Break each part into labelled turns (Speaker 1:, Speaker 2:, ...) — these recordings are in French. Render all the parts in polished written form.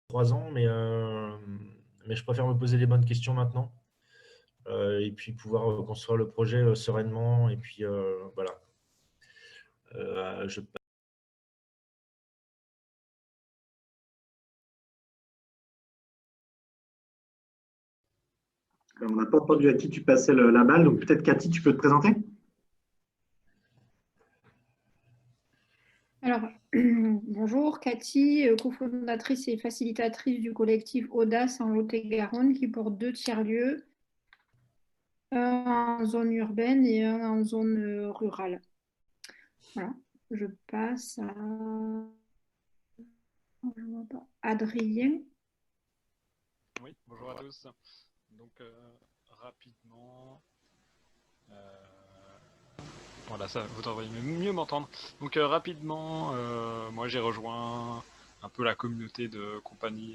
Speaker 1: 3 ans, mais je préfère me poser les bonnes questions maintenant et puis pouvoir construire le projet sereinement. Et puis voilà. Je
Speaker 2: On n'a pas entendu à qui tu passais la balle, donc peut-être Cathy, tu peux te présenter?
Speaker 3: Alors, bonjour, Cathy, cofondatrice et facilitatrice du collectif Audace en Lot-et-Garonne qui porte 2 tiers-lieux, un en zone urbaine et un en zone rurale. Voilà, je passe à Adrien.
Speaker 4: Oui, bonjour à tous. Donc rapidement, euh, voilà, ça vous devriez mieux m'entendre. Donc rapidement, moi j'ai rejoint un peu la communauté de compagnie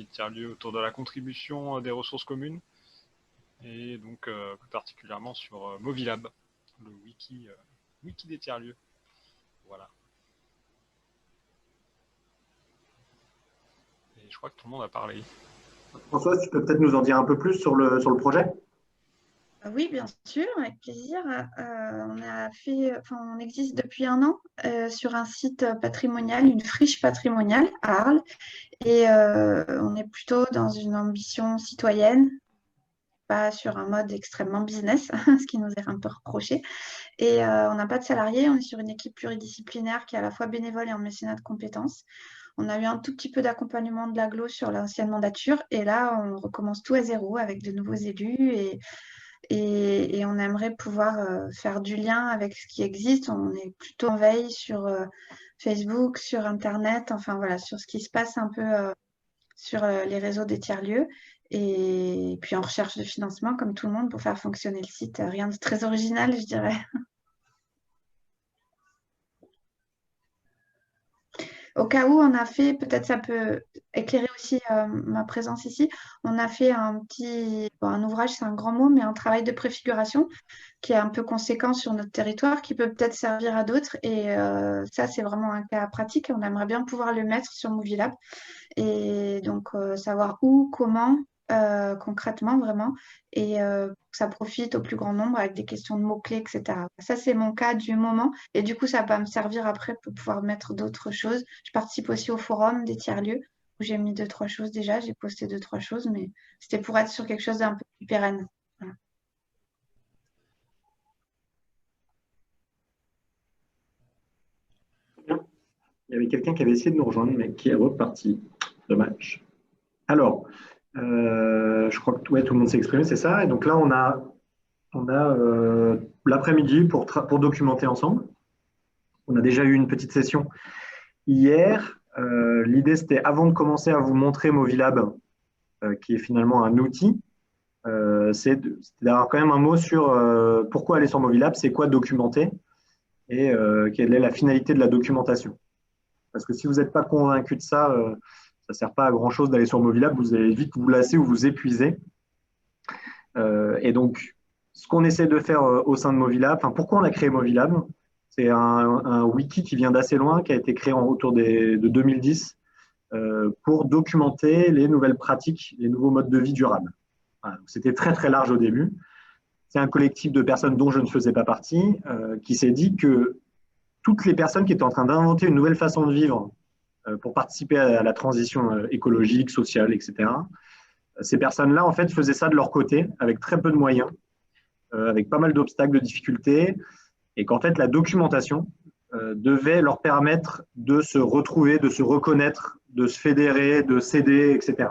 Speaker 4: de tiers-lieux autour de la contribution des ressources communes et donc plus particulièrement sur Movilab, le wiki des tiers-lieux. Voilà. Et je crois que tout le monde a parlé.
Speaker 2: Françoise, tu peux peut-être nous en dire un peu plus sur le projet?
Speaker 5: Oui, bien sûr, avec plaisir. On existe depuis un an sur un site patrimonial, une friche patrimoniale à Arles, et on est plutôt dans une ambition citoyenne, pas sur un mode extrêmement business, ce qui nous est un peu reproché. Et on n'a pas de salariés, on est sur une équipe pluridisciplinaire qui est à la fois bénévole et en mécénat de compétences. On a eu un tout petit peu d'accompagnement de l'agglo sur l'ancienne mandature, et là, on recommence tout à zéro avec de nouveaux élus et on aimerait pouvoir faire du lien avec ce qui existe. On est plutôt en veille sur Facebook, sur Internet, enfin voilà, sur ce qui se passe un peu sur les réseaux des tiers-lieux. Et puis en recherche de financement, comme tout le monde, pour faire fonctionner le site. Rien de très original, je dirais. Au cas où, on a fait, peut-être ça peut éclairer aussi ma présence ici, on a fait un ouvrage, c'est un grand mot, mais un travail de préfiguration qui est un peu conséquent sur notre territoire, qui peut peut-être servir à d'autres. Et ça, c'est vraiment un cas pratique. On aimerait bien pouvoir le mettre sur Movilab. Et donc, savoir où, comment, concrètement, vraiment. Et que ça profite au plus grand nombre avec des questions de mots-clés, etc. Ça, c'est mon cas du moment. Et du coup, ça va me servir après pour pouvoir mettre d'autres choses. Je participe aussi au forum des tiers-lieux où j'ai mis 2, 3 choses déjà. J'ai posté 2, 3 choses, mais c'était pour être sur quelque chose d'un peu plus pérenne. Voilà.
Speaker 2: Il y avait quelqu'un qui avait essayé de nous rejoindre, mais qui est reparti. Dommage. Alors, je crois que ouais, tout le monde s'est exprimé, c'est ça. Et donc là, on a l'après-midi pour documenter ensemble. On a déjà eu une petite session hier. L'idée, c'était avant de commencer à vous montrer Movilab, qui est finalement un outil, c'est d'avoir quand même un mot sur pourquoi aller sur Movilab, c'est quoi documenter et quelle est la finalité de la documentation. Parce que si vous n'êtes pas convaincu de ça, ça ne sert pas à grand-chose d'aller sur Movilab, vous allez vite vous lasser ou vous épuiser. Et donc, ce qu'on essaie de faire au sein de Movilab, enfin, pourquoi on a créé Movilab? C'est un wiki qui vient d'assez loin, qui a été créé autour de 2010 pour documenter les nouvelles pratiques, les nouveaux modes de vie durables. Voilà, c'était très très large au début. C'est un collectif de personnes dont je ne faisais pas partie qui s'est dit que toutes les personnes qui étaient en train d'inventer une nouvelle façon de vivre pour participer à la transition écologique, sociale, etc., ces personnes-là, en fait, faisaient ça de leur côté, avec très peu de moyens, avec pas mal d'obstacles, de difficultés, et qu'en fait, la documentation devait leur permettre de se retrouver, de se reconnaître, de se fédérer, de s'aider, etc.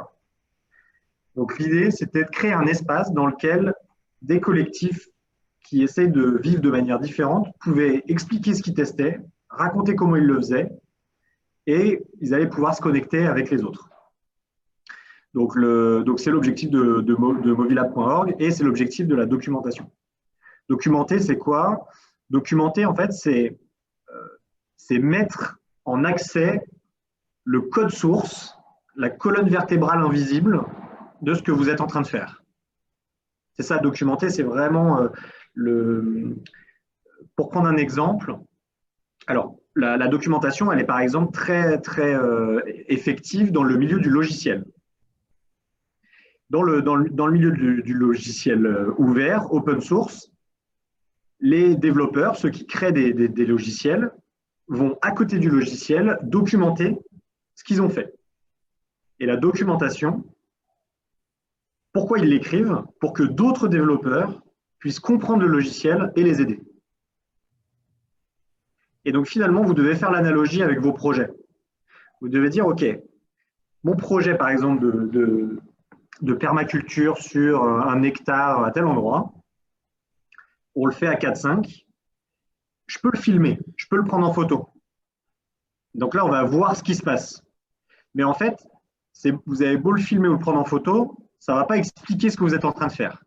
Speaker 2: Donc l'idée, c'était de créer un espace dans lequel des collectifs qui essaient de vivre de manière différente pouvaient expliquer ce qu'ils testaient, raconter comment ils le faisaient, et ils allaient pouvoir se connecter avec les autres. Donc c'est l'objectif de movilab.org et c'est l'objectif de la documentation. Documenter, c'est quoi? Documenter, en fait, c'est mettre en accès le code source, la colonne vertébrale invisible de ce que vous êtes en train de faire. C'est ça, documenter, c'est vraiment Pour prendre un exemple, alors, la documentation, elle est par exemple très, très effective dans le milieu du logiciel. Dans le milieu du logiciel ouvert, open source, les développeurs, ceux qui créent des logiciels, vont à côté du logiciel documenter ce qu'ils ont fait. Et la documentation, pourquoi ils l'écrivent? Pour que d'autres développeurs puissent comprendre le logiciel et les aider. Et donc finalement, vous devez faire l'analogie avec vos projets. Vous devez dire, OK, mon projet par exemple de permaculture sur 1 hectare à tel endroit, on le fait à 4-5, je peux le filmer, je peux le prendre en photo. Donc là, on va voir ce qui se passe. Mais en fait, vous avez beau le filmer ou le prendre en photo, ça ne va pas expliquer ce que vous êtes en train de faire.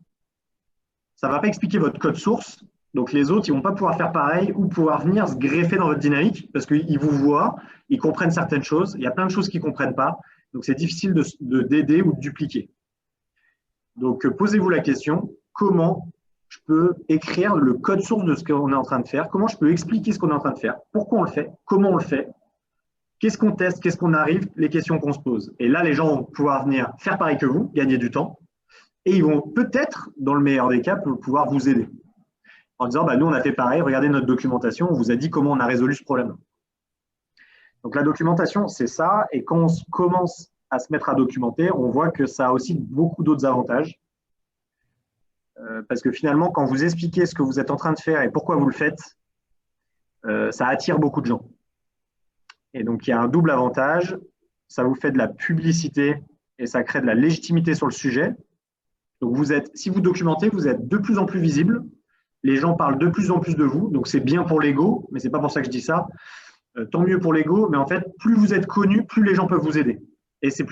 Speaker 2: Ça ne va pas expliquer votre code source. Donc les autres, ils ne vont pas pouvoir faire pareil ou pouvoir venir se greffer dans votre dynamique parce qu'ils vous voient, ils comprennent certaines choses. Il y a plein de choses qu'ils ne comprennent pas. Donc c'est difficile d'aider ou de dupliquer. Donc posez-vous la question, comment je peux écrire le code source de ce qu'on est en train de faire? Comment je peux expliquer ce qu'on est en train de faire? Pourquoi on le fait? Comment on le fait? Qu'est-ce qu'on teste? Qu'est-ce qu'on arrive? Les questions qu'on se pose. Et là, les gens vont pouvoir venir faire pareil que vous, gagner du temps. Et ils vont peut-être, dans le meilleur des cas, pouvoir vous aider. En disant, bah, nous, on a fait pareil, regardez notre documentation, on vous a dit comment on a résolu ce problème. Donc la documentation, c'est ça. Et quand on commence à se mettre à documenter, on voit que ça a aussi beaucoup d'autres avantages. Parce que finalement, quand vous expliquez ce que vous êtes en train de faire et pourquoi vous le faites, ça attire beaucoup de gens. Et donc, il y a un double avantage. Ça vous fait de la publicité et ça crée de la légitimité sur le sujet. Donc, si vous documentez, vous êtes de plus en plus visible. Les gens parlent de plus en plus de vous. Donc, c'est bien pour l'ego, mais ce n'est pas pour ça que je dis ça. Tant mieux pour l'ego, mais en fait, plus vous êtes connu, plus les gens peuvent vous aider. Et c'est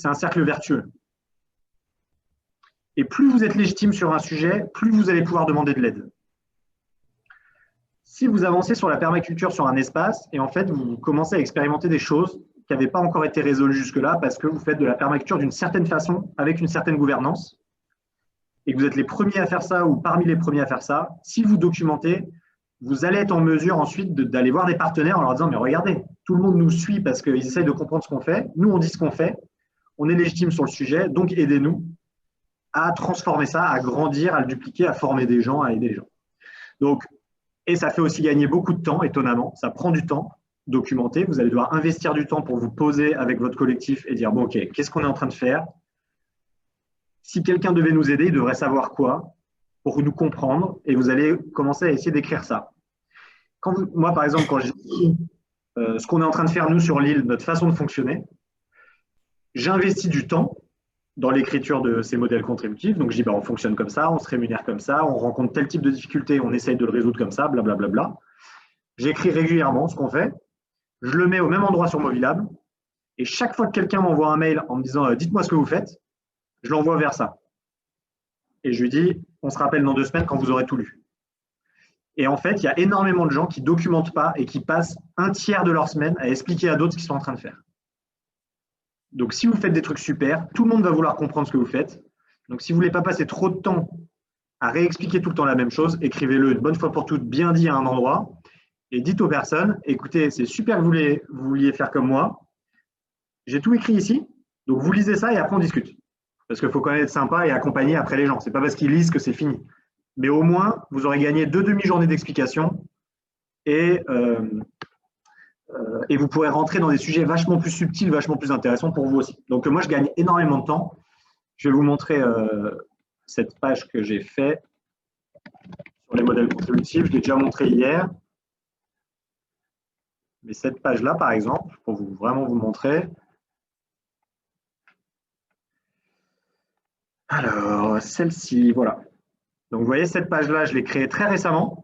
Speaker 2: un cercle vertueux. Et plus vous êtes légitime sur un sujet, plus vous allez pouvoir demander de l'aide. Si vous avancez sur la permaculture sur un espace, et en fait, vous commencez à expérimenter des choses qui n'avaient pas encore été résolues jusque-là, parce que vous faites de la permaculture d'une certaine façon, avec une certaine gouvernance, et que vous êtes les premiers à faire ça, ou parmi les premiers à faire ça, si vous documentez, vous allez être en mesure ensuite d'aller voir des partenaires en leur disant, mais regardez, tout le monde nous suit parce qu'ils essayent de comprendre ce qu'on fait, nous on dit ce qu'on fait, on est légitime sur le sujet, donc aidez-nous à transformer ça, à grandir, à le dupliquer, à former des gens, à aider les gens. Donc, et ça fait aussi gagner beaucoup de temps, étonnamment. Ça prend du temps, documenter. Vous allez devoir investir du temps pour vous poser avec votre collectif et dire, bon, OK, qu'est-ce qu'on est en train de faire? Si quelqu'un devait nous aider, il devrait savoir quoi pour nous comprendre et vous allez commencer à essayer d'écrire ça. Moi, par exemple, quand j'écris ce qu'on est en train de faire, nous, sur l'île, notre façon de fonctionner, j'investis du temps dans l'écriture de ces modèles contributifs. Donc, je dis, bah, on fonctionne comme ça, on se rémunère comme ça, on rencontre tel type de difficulté, on essaye de le résoudre comme ça, blablabla. J'écris régulièrement ce qu'on fait, je le mets au même endroit sur Movilab, et chaque fois que quelqu'un m'envoie un mail en me disant « dites-moi ce que vous faites », je l'envoie vers ça. Et je lui dis « on se rappelle dans 2 semaines quand vous aurez tout lu ». Et en fait, il y a énormément de gens qui ne documentent pas et qui passent un tiers de leur semaine à expliquer à d'autres ce qu'ils sont en train de faire. Donc, si vous faites des trucs super, tout le monde va vouloir comprendre ce que vous faites. Donc, si vous ne voulez pas passer trop de temps à réexpliquer tout le temps la même chose, écrivez-le une bonne fois pour toutes, bien dit à un endroit, et dites aux personnes, écoutez, c'est super que vous vouliez faire comme moi, j'ai tout écrit ici, donc vous lisez ça et après on discute. Parce qu'il faut quand même être sympa et accompagner après les gens. Ce n'est pas parce qu'ils lisent que c'est fini. Mais au moins, vous aurez gagné 2 demi-journées d'explication et vous pourrez rentrer dans des sujets vachement plus subtils, vachement plus intéressants pour vous aussi. Donc, moi, je gagne énormément de temps. Je vais vous montrer cette page que j'ai faite sur les modèles contributifs. Je l'ai déjà montré hier. Mais cette page-là, par exemple, pour vraiment vous montrer. Alors, celle-ci, voilà. Donc, vous voyez, cette page-là, je l'ai créée très récemment.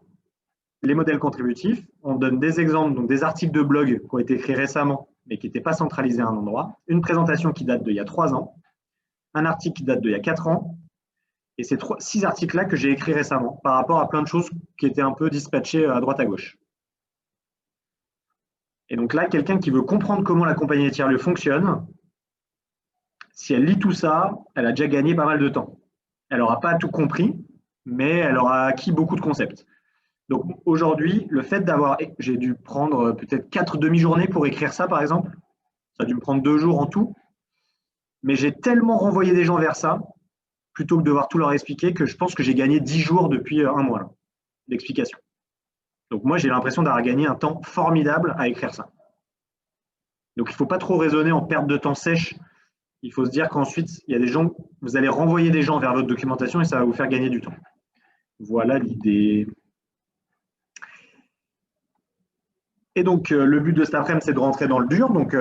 Speaker 2: Les modèles contributifs, on donne des exemples, donc des articles de blog qui ont été écrits récemment, mais qui n'étaient pas centralisés à un endroit, une présentation qui date d'il y a 3 ans, un article qui date d'il y a 4 ans, et ces 6 articles-là que j'ai écrits récemment par rapport à plein de choses qui étaient un peu dispatchées à droite à gauche. Et donc là, quelqu'un qui veut comprendre comment la compagnie des tiers-lieux fonctionne, si elle lit tout ça, elle a déjà gagné pas mal de temps. Elle n'aura pas tout compris, mais elle aura acquis beaucoup de concepts. Donc aujourd'hui, le fait d'avoir, j'ai dû prendre peut-être 4 demi-journées pour écrire ça, par exemple. Ça a dû me prendre 2 jours en tout. Mais j'ai tellement renvoyé des gens vers ça, plutôt que de devoir tout leur expliquer, que je pense que j'ai gagné 10 jours depuis un mois d'explication. Donc moi, j'ai l'impression d'avoir gagné un temps formidable à écrire ça. Donc il ne faut pas trop raisonner en perte de temps sèche. Il faut se dire qu'ensuite, il y a des gens, vous allez renvoyer des gens vers votre documentation et ça va vous faire gagner du temps. Voilà l'idée. Et donc, le but de cet après-midi, c'est de rentrer dans le dur. Donc,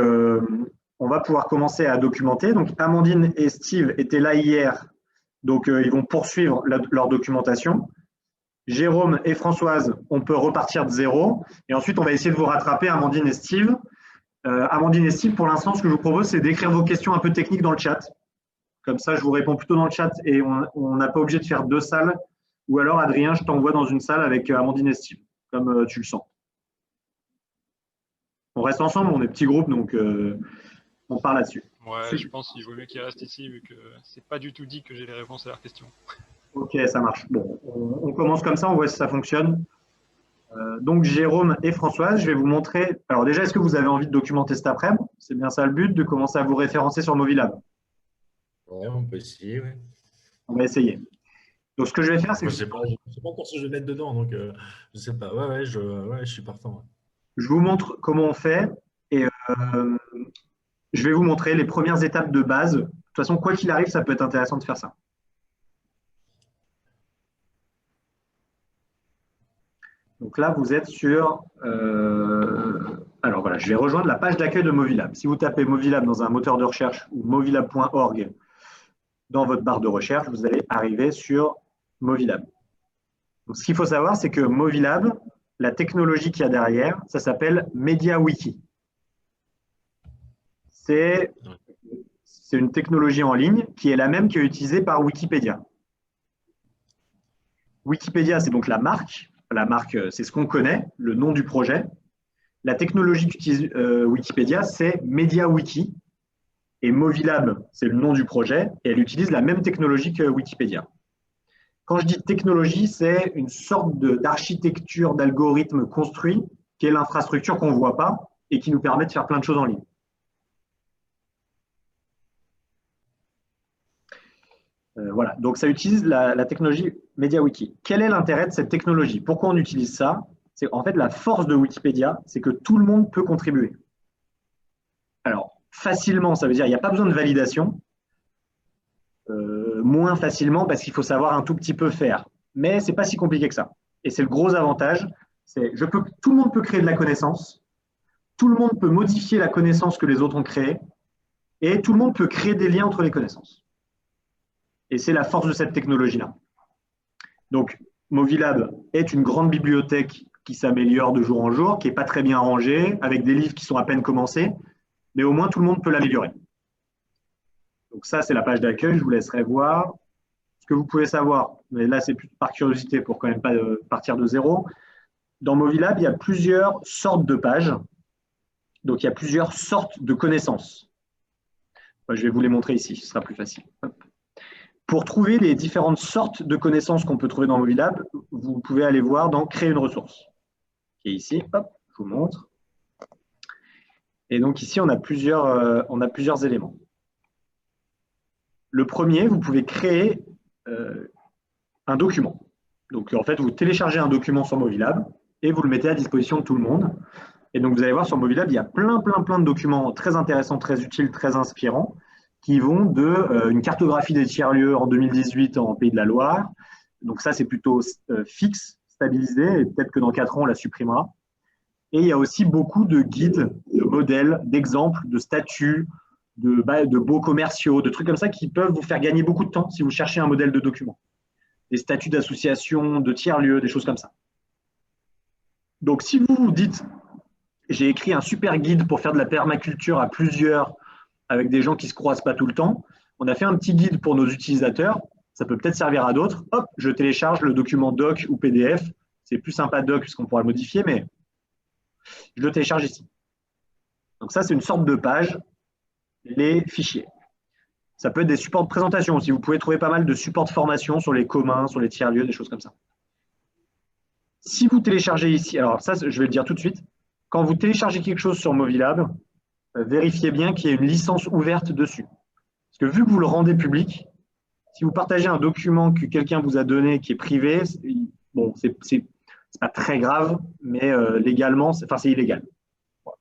Speaker 2: on va pouvoir commencer à documenter. Donc, Amandine et Steve étaient là hier. Donc, ils vont poursuivre leur documentation. Jérôme et Françoise, on peut repartir de zéro. Et ensuite, on va essayer de vous rattraper, Amandine et Steve. Amandine et Steve, pour l'instant, ce que je vous propose, c'est d'écrire vos questions un peu techniques dans le chat. Comme ça, je vous réponds plutôt dans le chat et on n'a pas obligé de faire 2 salles. Ou alors, Adrien, je t'envoie dans une salle avec Amandine et Steve, comme tu le sens. On reste ensemble, on est petit groupe, donc on parle là-dessus.
Speaker 4: Ouais, je pense qu'il vaut mieux qu'ils restent ici, vu que c'est pas du tout dit que j'ai les réponses à leurs questions.
Speaker 2: Ok, ça marche. Bon, on commence comme ça, on voit si ça fonctionne. Donc, Jérôme et Françoise, je vais vous montrer. Alors déjà, est-ce que vous avez envie de documenter cet après-midi? C'est bien ça le but, de commencer à vous référencer sur Movilab.
Speaker 1: Ouais, on peut essayer, oui.
Speaker 2: On va essayer. Donc, ce que je vais faire, c'est
Speaker 1: Je ne sais pas encore si je vais mettre dedans, donc je ne sais pas. Ouais, je suis partant.
Speaker 2: je vous montre comment on fait et je vais vous montrer les premières étapes de base. De toute façon, quoi qu'il arrive, ça peut être intéressant de faire ça. Donc là, vous êtes sur… alors voilà, je vais rejoindre la page d'accueil de Movilab. Si vous tapez Movilab dans un moteur de recherche ou movilab.org dans votre barre de recherche, vous allez arriver sur Movilab. Donc, ce qu'il faut savoir, c'est que Movilab, la technologie qu'il y a derrière, ça s'appelle MediaWiki. C'est une technologie en ligne qui est la même qui est utilisée par Wikipédia. Wikipédia, c'est donc la marque. La marque, c'est ce qu'on connaît, le nom du projet. La technologie qu'utilise Wikipédia, c'est MediaWiki. Et Movilab, c'est le nom du projet. Et elle utilise la même technologie que Wikipédia. Quand je dis technologie, c'est une sorte d'architecture, d'algorithme construit, qui est l'infrastructure qu'on ne voit pas et qui nous permet de faire plein de choses en ligne. Voilà, donc ça utilise la technologie MediaWiki. Quel est l'intérêt de cette technologie? Pourquoi on utilise ça? C'est en fait la force de Wikipédia, c'est que tout le monde peut contribuer. Alors, facilement, ça veut dire qu'il n'y a pas besoin de validation. Moins facilement parce qu'il faut savoir un tout petit peu faire. Mais ce n'est pas si compliqué que ça. Et c'est le gros avantage. Tout le monde peut créer de la connaissance. Tout le monde peut modifier la connaissance que les autres ont créée. Et tout le monde peut créer des liens entre les connaissances. Et c'est la force de cette technologie-là. Donc, Movilab est une grande bibliothèque qui s'améliore de jour en jour, qui n'est pas très bien rangée, avec des livres qui sont à peine commencés, mais au moins tout le monde peut l'améliorer. Donc ça, c'est la page d'accueil, je vous laisserai voir. Ce que vous pouvez savoir, mais là c'est plus par curiosité pour quand même pas partir de zéro. Dans Movilab, il y a plusieurs sortes de pages. Donc il y a plusieurs sortes de connaissances. Je vais vous les montrer ici, ce sera plus facile. Hop. Pour trouver les différentes sortes de connaissances qu'on peut trouver dans Movilab, vous pouvez aller voir dans Créer une ressource, qui est ici. Hop, je vous montre. Et donc ici, on a plusieurs éléments. Le premier, vous pouvez créer un document. Donc en fait, vous téléchargez un document sur Movilab et vous le mettez à disposition de tout le monde. Et donc vous allez voir sur Movilab, il y a plein de documents très intéressants, très utiles, très inspirants, qui vont de une cartographie des tiers-lieux en 2018 en Pays de la Loire. Donc ça, c'est plutôt fixe, stabilisé, et peut-être que dans 4 ans, on la supprimera. Et il y a aussi beaucoup de guides, de modèles, d'exemples, de statuts, de beaux commerciaux, de trucs comme ça qui peuvent vous faire gagner beaucoup de temps si vous cherchez un modèle de document. Des statuts d'association, de tiers-lieux, des choses comme ça. Donc si vous vous dites, j'ai écrit un super guide pour faire de la permaculture à plusieurs, avec des gens qui ne se croisent pas tout le temps, on a fait un petit guide pour nos utilisateurs, ça peut peut-être servir à d'autres. Hop, je télécharge le document doc ou PDF. C'est plus sympa doc puisqu'on pourra le modifier, mais je le télécharge ici. Donc ça, c'est une sorte de page, les fichiers. Ça peut être des supports de présentation aussi. Vous pouvez trouver pas mal de supports de formation sur les communs, sur les tiers-lieux, des choses comme ça. Si vous téléchargez ici, alors ça, je vais le dire tout de suite, quand vous téléchargez quelque chose sur Movilab, vérifiez bien qu'il y ait une licence ouverte dessus. Parce que vu que vous le rendez public, si vous partagez un document que quelqu'un vous a donné qui est privé, bon, c'est pas très grave, mais légalement, c'est illégal. Voilà.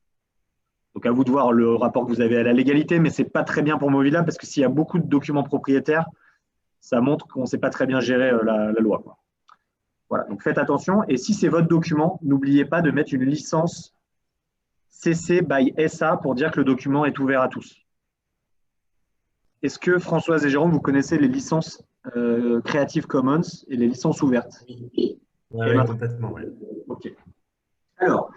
Speaker 2: Donc à vous de voir le rapport que vous avez à la légalité, mais c'est pas très bien pour Movilab parce que s'il y a beaucoup de documents propriétaires, ça montre qu'on ne sait pas très bien gérer la loi, quoi. Voilà, donc faites attention. Et si c'est votre document, n'oubliez pas de mettre une licence CC by SA pour dire que le document est ouvert à tous. Est-ce que Françoise et Jérôme, vous connaissez les licences Creative Commons et les licences ouvertes?
Speaker 1: Oui, complètement. Ouais.
Speaker 2: OK. Alors,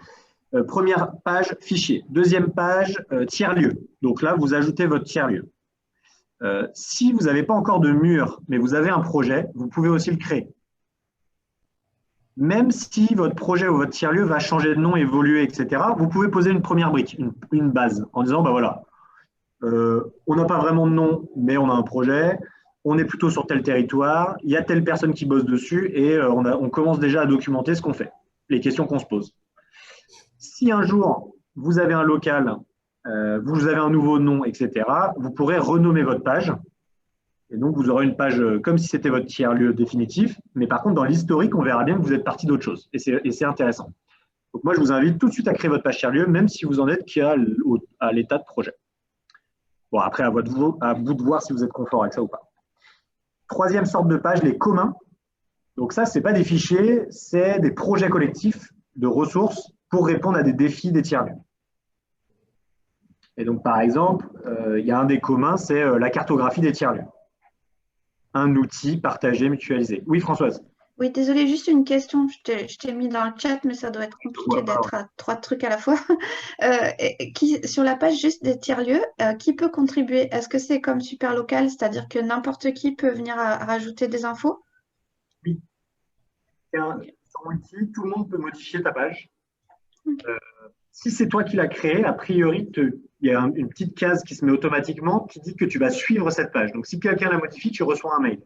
Speaker 2: première page, fichier. Deuxième page, tiers-lieu. Donc là, vous ajoutez votre tiers-lieu. Si vous n'avez pas encore de mur, mais vous avez un projet, vous pouvez aussi le créer. Même si votre projet ou votre tiers-lieu va changer de nom, évoluer, etc., vous pouvez poser une première brique, une base, en disant, bah voilà, on n'a pas vraiment de nom, mais on a un projet, on est plutôt sur tel territoire, il y a telle personne qui bosse dessus, et on commence déjà à documenter ce qu'on fait, les questions qu'on se pose. Si un jour, vous avez un local, vous avez un nouveau nom, etc., vous pourrez renommer votre page. Et donc, vous aurez une page comme si c'était votre tiers-lieu définitif. Mais par contre, dans l'historique, on verra bien que vous êtes parti d'autre chose. Et c'est intéressant. Donc, moi, je vous invite tout de suite à créer votre page tiers-lieu, même si vous en êtes qu'à l'état de projet. Bon, après, à vous de voir si vous êtes confort avec ça ou pas. Troisième sorte de page, les communs. Donc ça, ce n'est pas des fichiers, c'est des projets collectifs de ressources pour répondre à des défis des tiers-lieux. Et donc, par exemple, il y a un des communs, c'est la cartographie des tiers-lieux. Un outil partagé, mutualisé. Oui, Françoise.
Speaker 5: Oui, désolée, juste une question. Je t'ai mis dans le chat, mais ça doit être compliqué d'être à 3 trucs à la fois. Sur la page juste des tiers-lieux, qui peut contribuer? Est-ce que c'est comme Superlocal, c'est-à-dire que n'importe qui peut venir rajouter des infos?
Speaker 2: Oui. C'est un outil, tout le monde peut modifier ta page. Okay. Si c'est toi qui l'as créé, a priori, il y a une petite case qui se met automatiquement qui dit que tu vas suivre cette page. Donc, si quelqu'un la modifie, tu reçois un mail.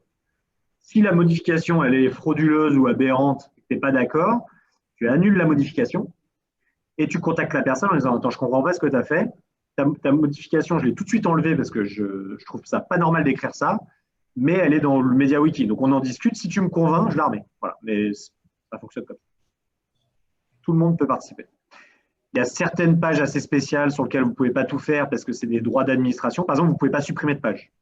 Speaker 2: Si la modification elle est frauduleuse ou aberrante, tu n'es pas d'accord, tu annules la modification et tu contactes la personne en disant « Attends, je ne comprends pas ce que tu as fait. Ta modification, je l'ai tout de suite enlevée parce que je trouve ça pas normal d'écrire ça, mais elle est dans le MediaWiki. Donc, on en discute. Si tu me convaincs, je la remets. » Voilà, mais ça fonctionne comme ça. Tout le monde peut participer. Il y a certaines pages assez spéciales sur lesquelles vous ne pouvez pas tout faire parce que c'est des droits d'administration. Par exemple, vous ne pouvez pas supprimer de page.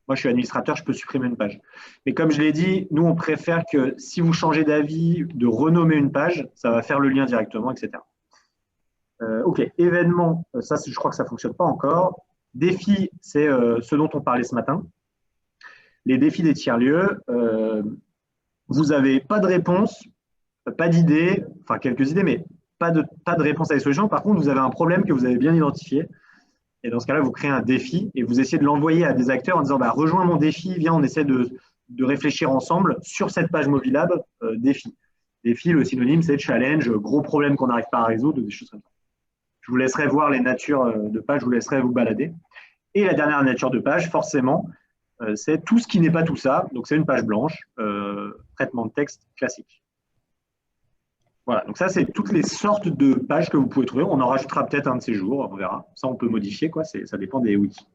Speaker 2: Moi, je suis administrateur, je peux supprimer une page. Mais comme je l'ai dit, nous, on préfère que si vous changez d'avis, de renommer une page, ça va faire le lien directement, etc. OK, événements, ça, je crois que ça ne fonctionne pas encore. Défis, c'est ce dont on parlait ce matin. Les défis des tiers-lieux, vous n'avez pas de réponse, pas d'idées, enfin quelques idées, mais pas de réponse à des solutions. Par contre, vous avez un problème que vous avez bien identifié. Et dans ce cas-là, vous créez un défi et vous essayez de l'envoyer à des acteurs en disant bah, « Rejoins mon défi, viens, on essaie de réfléchir ensemble sur cette page Movilab, défi ». Défi, le synonyme, c'est challenge, gros problème qu'on n'arrive pas à résoudre, des choses comme ça. Je vous laisserai voir les natures de page, je vous laisserai vous balader. Et la dernière nature de page, forcément, c'est tout ce qui n'est pas tout ça. Donc, c'est une page blanche, traitement de texte classique. Voilà, donc ça, c'est toutes les sortes de pages que vous pouvez trouver. On en rajoutera peut-être un de ces jours, on verra. Ça, on peut modifier, quoi. Ça dépend des wikis.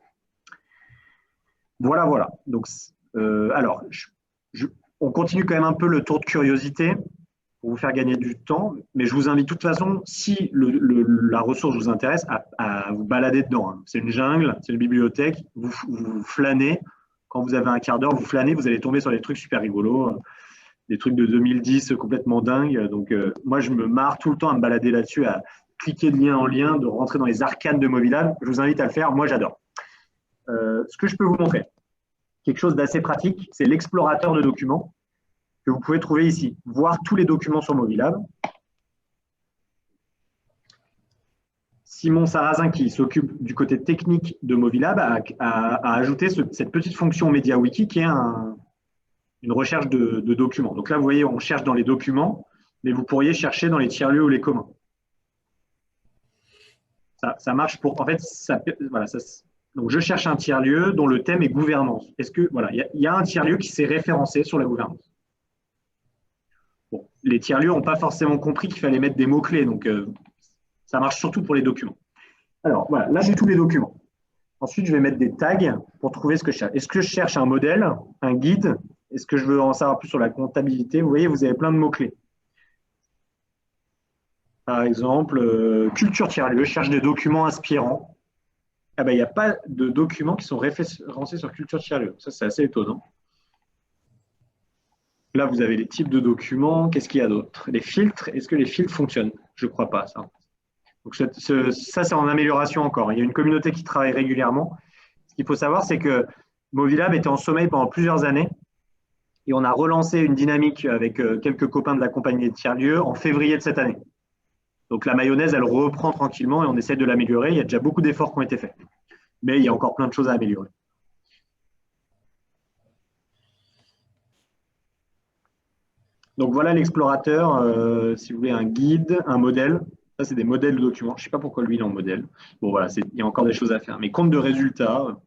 Speaker 2: Voilà, voilà. Donc, alors, on continue quand même un peu le tour de curiosité pour vous faire gagner du temps. Mais je vous invite de toute façon, si la ressource vous intéresse, à vous balader dedans. Hein. C'est une jungle, c'est une bibliothèque. Vous flânez. Quand vous avez un quart d'heure, vous flânez, vous allez tomber sur des trucs super rigolos. Des trucs de 2010 complètement dingues. Donc, moi, je me marre tout le temps à me balader là-dessus, à cliquer de lien en lien, de rentrer dans les arcanes de Movilab. Je vous invite à le faire. Moi, j'adore. Ce que je peux vous montrer, quelque chose d'assez pratique, c'est l'explorateur de documents que vous pouvez trouver ici. Voir tous les documents sur Movilab. Simon Sarrazin, qui s'occupe du côté technique de Movilab, a ajouté cette petite fonction MediaWiki qui est une recherche de documents. Donc là, vous voyez, on cherche dans les documents, mais vous pourriez chercher dans les tiers-lieux ou les communs. Ça marche pour… En fait, voilà, donc je cherche un tiers-lieu dont le thème est gouvernance. Est-ce que… Voilà, il y a un tiers-lieu qui s'est référencé sur la gouvernance. Bon, les tiers-lieux n'ont pas forcément compris qu'il fallait mettre des mots-clés. Donc, ça marche surtout pour les documents. Alors, voilà, là, j'ai tous les documents. Ensuite, je vais mettre des tags pour trouver ce que je cherche. Est-ce que je cherche un modèle, un guide? Est-ce que je veux en savoir plus sur la comptabilité? Vous voyez, vous avez plein de mots-clés. Par exemple, culture tiers-lieu, je cherche des documents inspirants. Ah ben, il n'y a pas de documents qui sont référencés sur culture tiers-lieu. Ça, c'est assez étonnant. Là, vous avez les types de documents. Qu'est-ce qu'il y a d'autre? Les filtres. Est-ce que les filtres fonctionnent? Je ne crois pas, ça. Donc, ça, c'est en amélioration encore. Il y a une communauté qui travaille régulièrement. Ce qu'il faut savoir, c'est que Movilab était en sommeil pendant plusieurs années et on a relancé une dynamique avec quelques copains de la compagnie de tiers-lieu en février de cette année. Donc, la mayonnaise, elle reprend tranquillement et on essaie de l'améliorer. Il y a déjà beaucoup d'efforts qui ont été faits. Mais il y a encore plein de choses à améliorer. Donc, voilà l'explorateur. Si vous voulez un guide, un modèle. Ça, c'est des modèles de documents. Je ne sais pas pourquoi lui, il est en modèle. Bon, voilà, il y a encore des choses à faire. Mais compte de résultats,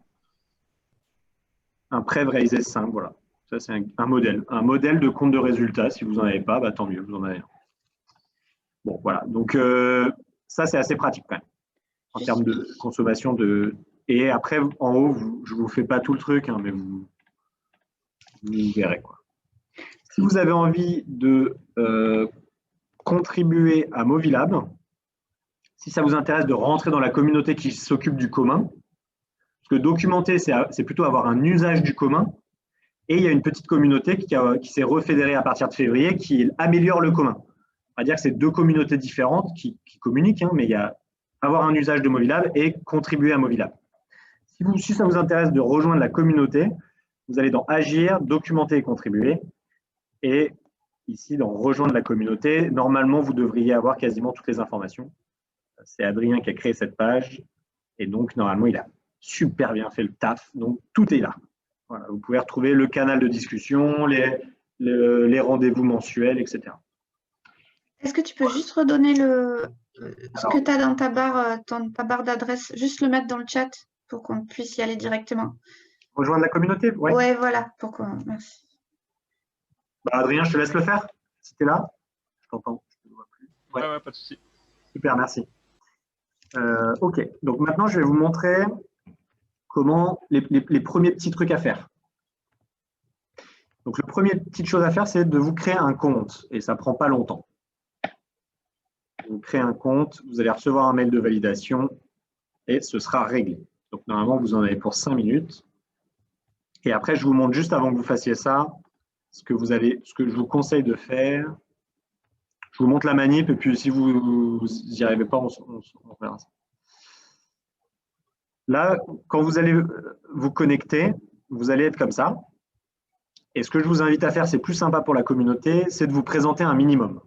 Speaker 2: un prêt réalisé simple, voilà. Ça, c'est un modèle. Un modèle de compte de résultats. Si vous n'en avez pas, bah, tant mieux, vous en avez un. Bon, voilà. Donc, ça, c'est assez pratique quand même, en termes de consommation de. Et après, en haut, je ne vous fais pas tout le truc, hein, mais vous verrez, quoi. Si vous avez envie de contribuer à Movilab, si ça vous intéresse de rentrer dans la communauté qui s'occupe du commun, parce que documenter, c'est plutôt avoir un usage du commun, et il y a une petite communauté qui s'est refédérée à partir de février, qui améliore le commun. On va dire que c'est deux communautés différentes qui communiquent, hein, mais il y a avoir un usage de Movilab et contribuer à Movilab. Si ça vous intéresse de rejoindre la communauté, vous allez dans Agir, Documenter et Contribuer. Et ici, dans Rejoindre la communauté, normalement, vous devriez avoir quasiment toutes les informations. C'est Adrien qui a créé cette page. Et donc, normalement, il a super bien fait le taf. Donc, tout est là. Voilà, vous pouvez retrouver le canal de discussion, les rendez-vous mensuels, etc.
Speaker 5: Est-ce que tu peux juste redonner ce que tu as dans ta barre d'adresse, juste le mettre dans le chat pour qu'on puisse y aller directement.
Speaker 2: Rejoindre la communauté?
Speaker 5: Oui, ouais, voilà. Merci.
Speaker 2: Bah, Adrien, je te laisse le faire. Si tu es là, je t'entends.
Speaker 4: Ouais, pas de souci.
Speaker 2: Super, merci. OK. Donc maintenant, je vais vous montrer comment les premiers petits trucs à faire. Donc, la première petite chose à faire, c'est de vous créer un compte. Et ça ne prend pas longtemps. Vous créez un compte, vous allez recevoir un mail de validation et ce sera réglé. Donc, normalement, vous en avez pour 5 minutes. Et après, je vous montre juste avant que vous fassiez ça, ce que je vous conseille de faire. Je vous montre la manip et puis si vous n'y arrivez pas, on verra ça. Là, quand vous allez vous connecter, vous allez être comme ça. Et ce que je vous invite à faire, c'est plus sympa pour la communauté, c'est de vous présenter un minimum.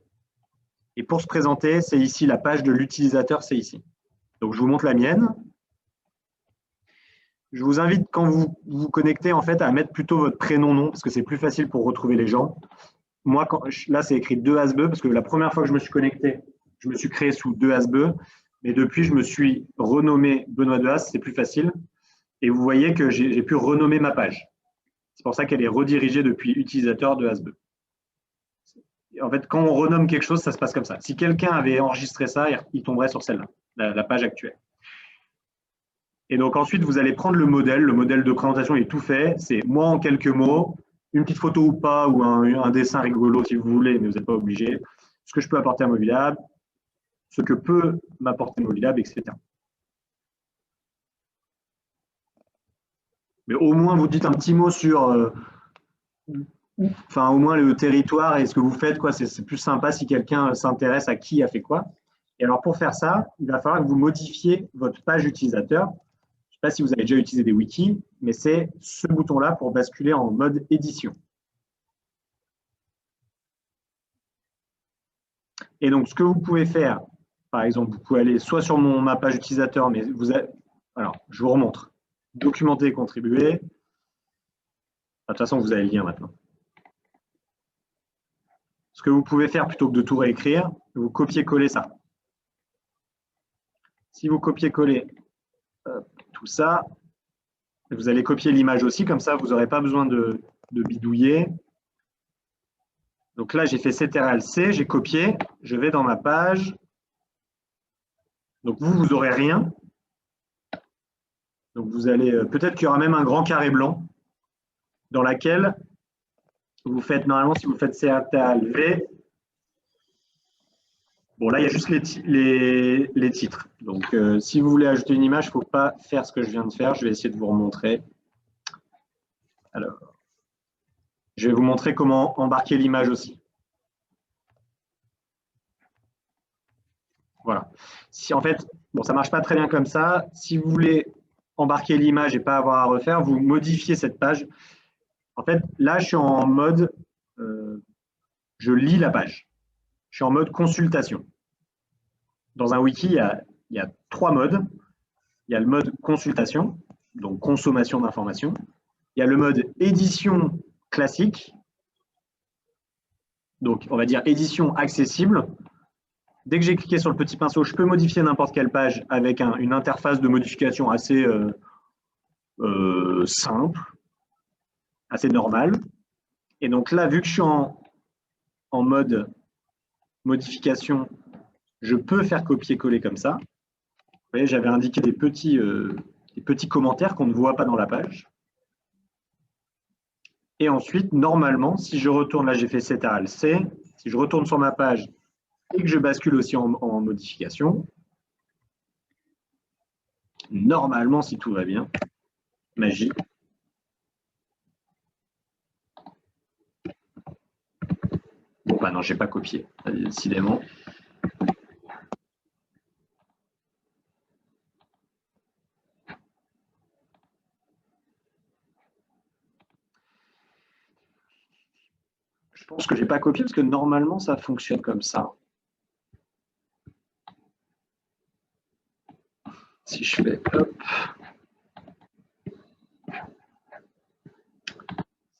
Speaker 2: Et pour se présenter, c'est ici, la page de l'utilisateur, c'est ici. Donc, je vous montre la mienne. Je vous invite, quand vous vous connectez, en fait, à mettre plutôt votre prénom-nom, parce que c'est plus facile pour retrouver les gens. Moi, là, c'est écrit 2Asbe, parce que la première fois que je me suis connecté, je me suis créé sous 2Asbe, mais depuis, je me suis renommé Benoît Dehaas, c'est plus facile. Et vous voyez que j'ai pu renommer ma page. C'est pour ça qu'elle est redirigée depuis utilisateur Dehaasbe. En fait, quand on renomme quelque chose, ça se passe comme ça. Si quelqu'un avait enregistré ça, il tomberait sur celle-là, la page actuelle. Et donc ensuite, vous allez prendre le modèle de présentation est tout fait. C'est moi en quelques mots, une petite photo ou pas, ou un dessin rigolo si vous voulez, mais vous n'êtes pas obligé. Ce que je peux apporter à Movilab, ce que peut m'apporter Movilab, etc. Mais au moins, vous dites un petit mot sur, au moins le territoire et ce que vous faites, quoi. C'est plus sympa si quelqu'un s'intéresse à qui a fait quoi. Et alors, pour faire ça, il va falloir que vous modifiez votre page utilisateur. Je ne sais pas si vous avez déjà utilisé des wikis, mais c'est ce bouton-là pour basculer en mode édition. Et donc, ce que vous pouvez faire, par exemple, vous pouvez aller soit sur ma page utilisateur, mais alors, je vous remontre. Documenter et contribuer. De toute façon, vous avez le lien maintenant. Ce que vous pouvez faire, plutôt que de tout réécrire, vous copiez-coller ça. Si vous copiez-collez tout ça, vous allez copier l'image aussi, comme ça, vous n'aurez pas besoin de bidouiller. Donc là, j'ai fait CTRL-C, j'ai copié, je vais dans ma page. Donc vous n'aurez rien. Donc vous allez, peut-être qu'il y aura même un grand carré blanc dans laquelle vous faites, normalement, si vous faites CTRL-V, bon, là, il y a juste les titres. Donc, si vous voulez ajouter une image, il ne faut pas faire ce que je viens de faire. Je vais essayer de vous remontrer. Alors, je vais vous montrer comment embarquer l'image aussi. Voilà. Si en fait, bon, ça ne marche pas très bien comme ça. Si vous voulez embarquer l'image et pas avoir à refaire, vous modifiez cette page. En fait, là, je suis en mode, je lis la page. Je suis en mode consultation. Dans un wiki, il y a 3 modes. Il y a le mode consultation, donc consommation d'informations. Il y a le mode édition classique, donc on va dire édition accessible. Dès que j'ai cliqué sur le petit pinceau, je peux modifier n'importe quelle page avec une interface de modification assez simple, assez normale. Et donc là, vu que je suis en mode modification, je peux faire copier-coller comme ça. Vous voyez, j'avais indiqué des petits commentaires qu'on ne voit pas dans la page. Et ensuite, normalement, si je retourne, là j'ai fait CTRL-C, si je retourne sur ma page et que je bascule aussi en modification, normalement, si tout va bien, magie. Bon, bah non, je n'ai pas copié, décidément. Je pense que je n'ai pas copié parce que normalement, ça fonctionne comme ça. Si je fais hop.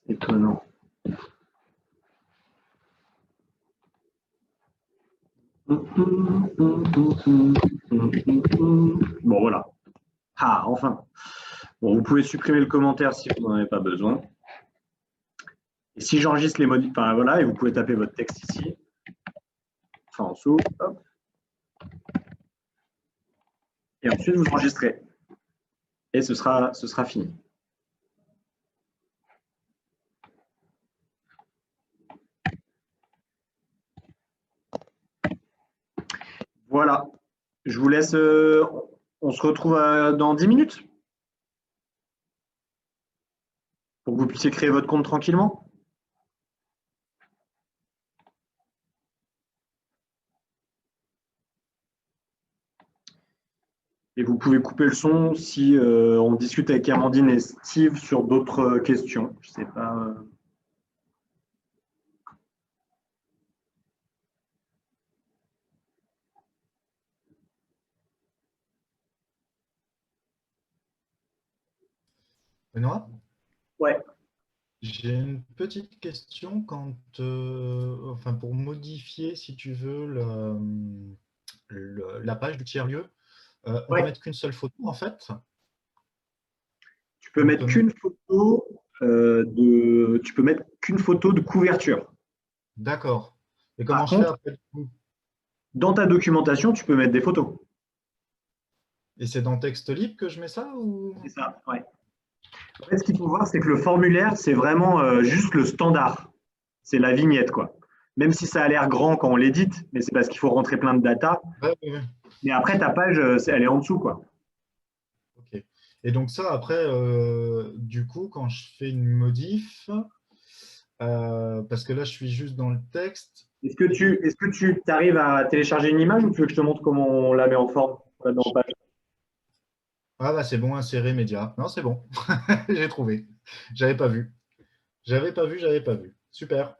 Speaker 2: C'est étonnant. Bon, voilà. Ah, enfin. Bon, vous pouvez supprimer le commentaire si vous n'en avez pas besoin. Et si j'enregistre les modifs, enfin, voilà, et vous pouvez taper votre texte ici. Enfin, en dessous. Hop. Et ensuite, vous enregistrez. Et ce sera fini. Voilà. Je vous laisse. On se retrouve dans 10 minutes. Pour que vous puissiez créer votre compte tranquillement. Et vous pouvez couper le son si on discute avec Amandine et Steve sur d'autres questions. Je ne sais pas.
Speaker 1: Benoît?
Speaker 2: Ouais.
Speaker 1: J'ai une petite question enfin, pour modifier, si tu veux, la page du tiers-lieu. On peut mettre qu'une seule photo, en fait.
Speaker 2: Tu peux mettre qu'une photo tu peux mettre qu'une photo de couverture.
Speaker 1: D'accord. Et comment
Speaker 2: Par
Speaker 1: je fais
Speaker 2: contre,
Speaker 1: après?
Speaker 2: dans ta documentation, tu peux mettre des photos.
Speaker 1: Et c'est dans texte libre que je mets ça ou...
Speaker 2: C'est ça, ouais. En fait, ce qu'il faut voir, c'est que le formulaire, c'est vraiment juste le standard. C'est la vignette, quoi. Même si ça a l'air grand quand on l'édite, mais c'est parce qu'il faut rentrer plein de data.
Speaker 1: Ouais.
Speaker 2: Mais après, ta page, elle est en dessous, quoi.
Speaker 1: Ok. Et donc ça, après, du coup, quand je fais une modif, parce que là, je suis juste dans le texte.
Speaker 2: Est-ce que tu arrives à télécharger une image ou tu veux que je te montre comment on la met en forme dans la page?
Speaker 1: Ah bah c'est bon, insérer média. Non, c'est bon. J'ai trouvé. J'avais pas vu. J'avais pas vu. Super.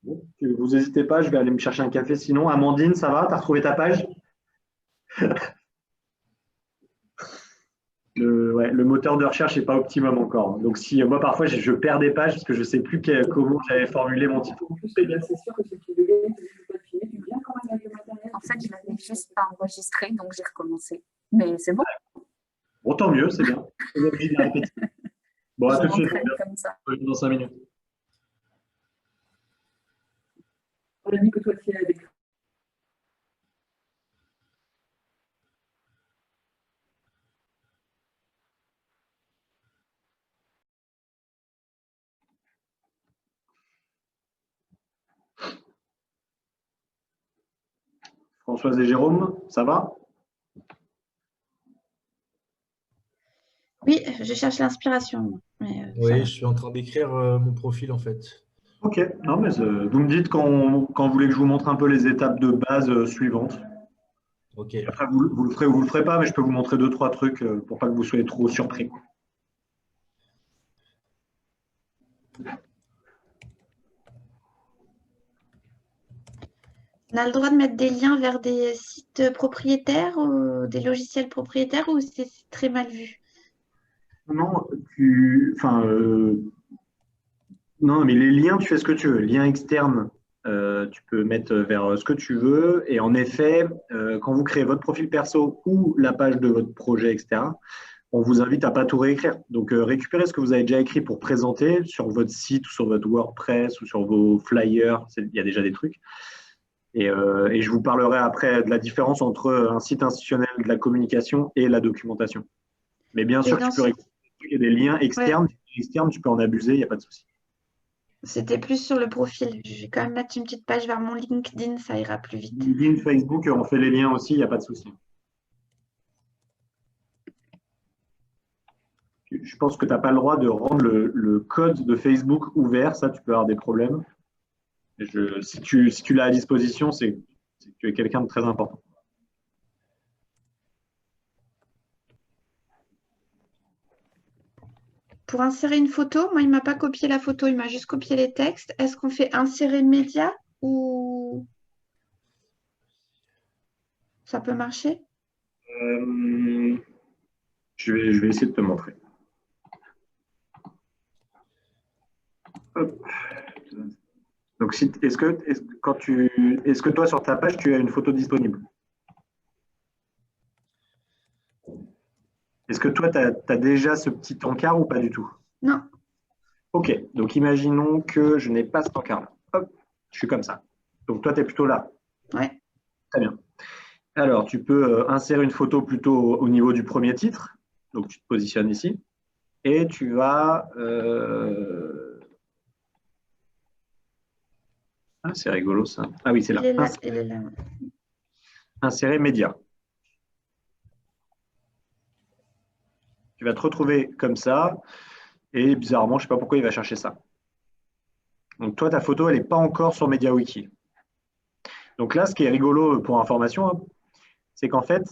Speaker 2: Bon, vous n'hésitez pas, je vais aller me chercher un café sinon. Amandine, ça va? Tu as retrouvé ta page? Le moteur de recherche n'est pas optimum encore. Donc, si moi, parfois, je perds des pages parce que je ne sais plus comment j'avais formulé mon titre.
Speaker 6: C'est sûr que tu viens quand même avec le matériel. En fait, je l'avais juste pas enregistré, donc j'ai recommencé. Mais c'est bon.
Speaker 2: Bon, tant mieux, c'est bien. Bon, à tout de suite.
Speaker 6: Comme ça.
Speaker 2: Dans 5 minutes.
Speaker 6: l'ami que toi tu es avec.
Speaker 2: Françoise et Jérôme, ça va?
Speaker 5: Oui, je cherche l'inspiration. Mais, ça
Speaker 1: Oui,
Speaker 5: va.
Speaker 1: je suis en train d'écrire mon profil en fait.
Speaker 2: Ok, non, mais vous me dites quand vous voulez que je vous montre un peu les étapes de base suivantes.
Speaker 1: Ok.
Speaker 2: Et après, vous le ferez ou vous le ferez pas, mais je peux vous montrer deux, trois trucs pour pas que vous soyez trop surpris.
Speaker 5: On a le droit de mettre des liens vers des sites propriétaires ou des logiciels propriétaires ou c'est très mal vu?
Speaker 2: Non, non, mais les liens, tu fais ce que tu veux. Liens externes, tu peux mettre vers ce que tu veux. Et en effet, quand vous créez votre profil perso ou la page de votre projet, etc., on vous invite à pas tout réécrire. Donc, récupérez ce que vous avez déjà écrit pour présenter sur votre site ou sur votre WordPress ou sur vos flyers. Il y a déjà des trucs. Et je vous parlerai après de la différence entre un site institutionnel, de la communication et la documentation. Mais bien sûr,
Speaker 5: Et dans
Speaker 2: tu peux
Speaker 5: ce...
Speaker 2: récupérer des liens
Speaker 5: Ouais,
Speaker 2: externes. Externes, tu peux en abuser, il n'y a pas de souci.
Speaker 5: c'était plus sur le profil. Je vais quand même mettre une petite page vers mon LinkedIn, ça ira plus vite.
Speaker 2: LinkedIn, Facebook, on fait les liens aussi, il n'y a pas de souci. Je pense que tu n'as pas le droit de rendre le code de Facebook ouvert, ça, tu peux avoir des problèmes. Si tu l'as à disposition, c'est que tu es quelqu'un de très important.
Speaker 5: Pour insérer une photo, moi, il ne m'a pas copié la photo, il m'a juste copié les textes. Est-ce qu'on fait insérer média ou ça peut marcher?
Speaker 2: Euh, je vais essayer de te montrer. Hop. Donc, est-ce que toi, sur ta page, tu as une photo disponible? Est-ce que toi, tu as déjà ce petit encart ou pas du tout?
Speaker 5: Non.
Speaker 2: Ok, donc imaginons que je n'ai pas cet encart-là. Hop, je suis comme ça. Donc toi, tu es plutôt là.
Speaker 5: Ouais.
Speaker 2: Très bien. Alors, tu peux insérer une photo plutôt au niveau du premier titre. Donc, tu te positionnes ici. Et tu vas... Ah, c'est rigolo ça. Ah oui, c'est là.
Speaker 5: Il est là, il est là.
Speaker 2: Insérer média. Tu vas te retrouver comme ça. Et bizarrement, je ne sais pas pourquoi il va chercher ça. Donc toi, ta photo, elle n'est pas encore sur MediaWiki. Donc là, ce qui est rigolo pour information, hein, c'est qu'en fait,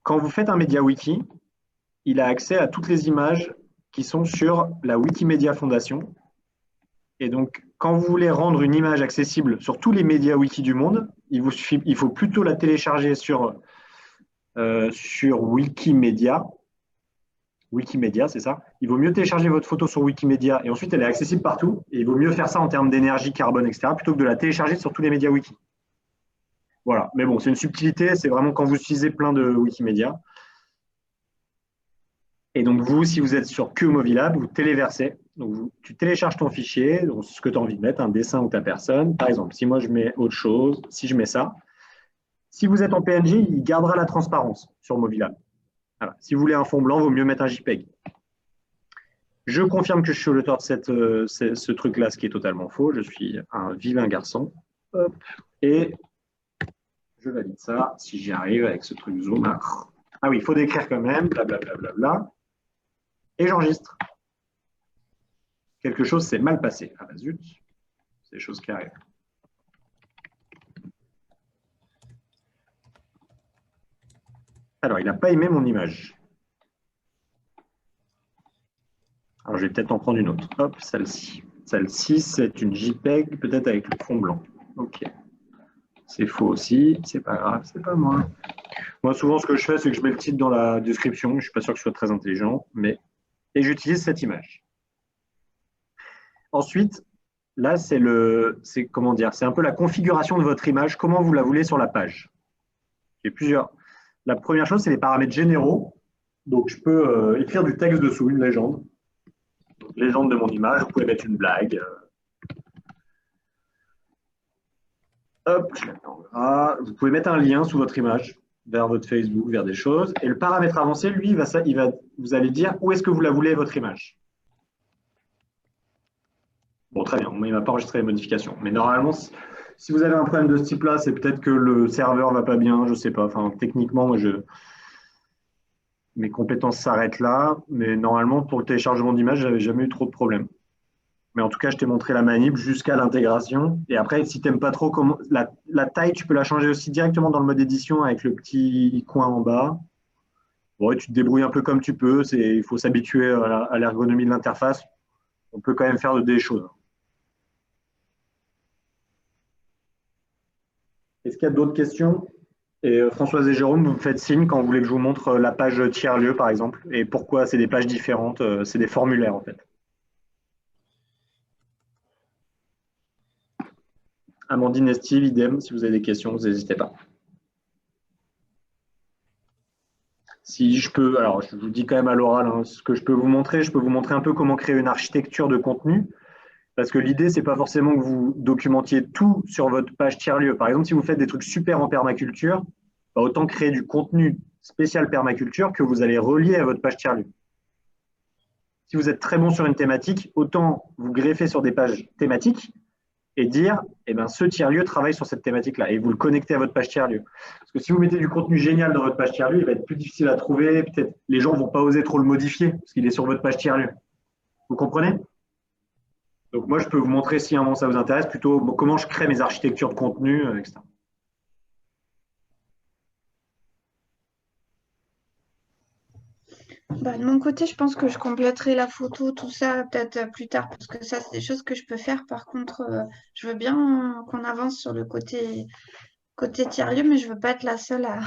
Speaker 2: quand vous faites un MediaWiki, il a accès à toutes les images qui sont sur la Wikimedia Foundation. Et donc, quand vous voulez rendre une image accessible sur tous les médias wiki du monde, il faut plutôt la télécharger sur Wikimedia. Wikimedia, c'est ça. Il vaut mieux télécharger votre photo sur Wikimedia et ensuite elle est accessible partout. Et il vaut mieux faire ça en termes d'énergie, carbone, etc., plutôt que de la télécharger sur tous les médias wiki. Voilà. Mais bon, c'est une subtilité. C'est vraiment quand vous utilisez plein de Wikimedia. Et donc, vous, si vous êtes sur que Movilab, vous téléversez. Donc, tu télécharges ton fichier, donc ce que tu as envie de mettre, un dessin ou ta personne. Par exemple, si moi je mets autre chose, si je mets ça, si vous êtes en PNG, il gardera la transparence sur Movilab. Voilà. Si vous voulez un fond blanc, il vaut mieux mettre un JPEG. Je confirme que je suis l'auteur de ce truc-là, ce qui est totalement faux. Je suis un vilain garçon. Hop. Et je valide ça, si j'y arrive avec ce truc zoom. Ah oui, il faut décrire quand même, blablabla. Bla, bla, bla. Et j'enregistre. Quelque chose s'est mal passé. Ah bah zut, c'est des choses qui arrivent. Alors, il n'a pas aimé mon image. Alors, je vais peut-être en prendre une autre. Hop, celle-ci. Celle-ci, c'est une JPEG, peut-être avec le fond blanc. Ok. C'est faux aussi, c'est pas grave, c'est pas moi. Moi, souvent, ce que je fais, c'est que je mets le titre dans la description. Je ne suis pas sûr que je sois très intelligent, mais... Et j'utilise cette image. Ensuite, là, c'est un peu la configuration de votre image, comment vous la voulez sur la page. Il y a plusieurs. La première chose, c'est les paramètres généraux. Donc, je peux écrire du texte dessous, une légende. Donc, légende de mon image, vous pouvez mettre une blague. Hop, je l'attends là. Vous pouvez mettre un lien sous votre image vers votre Facebook, vers des choses. Et le paramètre avancé, lui, vous allez dire où est-ce que vous la voulez, votre image. Bon, très bien. Moi, il ne m'a pas enregistré les modifications. Mais normalement, si vous avez un problème de ce type-là, c'est peut-être que le serveur ne va pas bien, je ne sais pas. Enfin, techniquement, moi, mes compétences s'arrêtent là. Mais normalement, pour le téléchargement d'images, je n'avais jamais eu trop de problèmes. Mais en tout cas, je t'ai montré la manip jusqu'à l'intégration. Et après, si tu n'aimes pas trop comment la taille, tu peux la changer aussi directement dans le mode édition avec le petit coin en bas. Bon, tu te débrouilles un peu comme tu peux. Il faut s'habituer à l'ergonomie de l'interface. On peut quand même faire des choses. Est-ce qu'il y a d'autres questions? Et Françoise et Jérôme, vous me faites signe quand vous voulez que je vous montre la page tiers-lieu, par exemple, et pourquoi c'est des pages différentes. C'est des formulaires, en fait. Amandine et Steve, idem, si vous avez des questions, vous n'hésitez pas. Si je peux, alors je vous dis quand même à l'oral, hein, ce que je peux vous montrer un peu comment créer une architecture de contenu, parce que l'idée, ce n'est pas forcément que vous documentiez tout sur votre page tiers-lieu. Par exemple, si vous faites des trucs super en permaculture, bah, autant créer du contenu spécial permaculture que vous allez relier à votre page tiers-lieu. Si vous êtes très bon sur une thématique, autant vous greffer sur des pages thématiques et dire, eh ben, ce tiers-lieu travaille sur cette thématique-là, et vous le connectez à votre page tiers-lieu. Parce que si vous mettez du contenu génial dans votre page tiers-lieu, il va être plus difficile à trouver, peut-être les gens ne vont pas oser trop le modifier, parce qu'il est sur votre page tiers-lieu. Vous comprenez? Donc moi, je peux vous montrer, si à un moment ça vous intéresse, plutôt comment je crée mes architectures de contenu, etc.
Speaker 5: Bah, de mon côté, je pense que je compléterai la photo, tout ça, peut-être plus tard, parce que ça, c'est des choses que je peux faire. Par contre, je veux bien qu'on avance sur le côté tiers-lieu, mais je veux pas être la seule à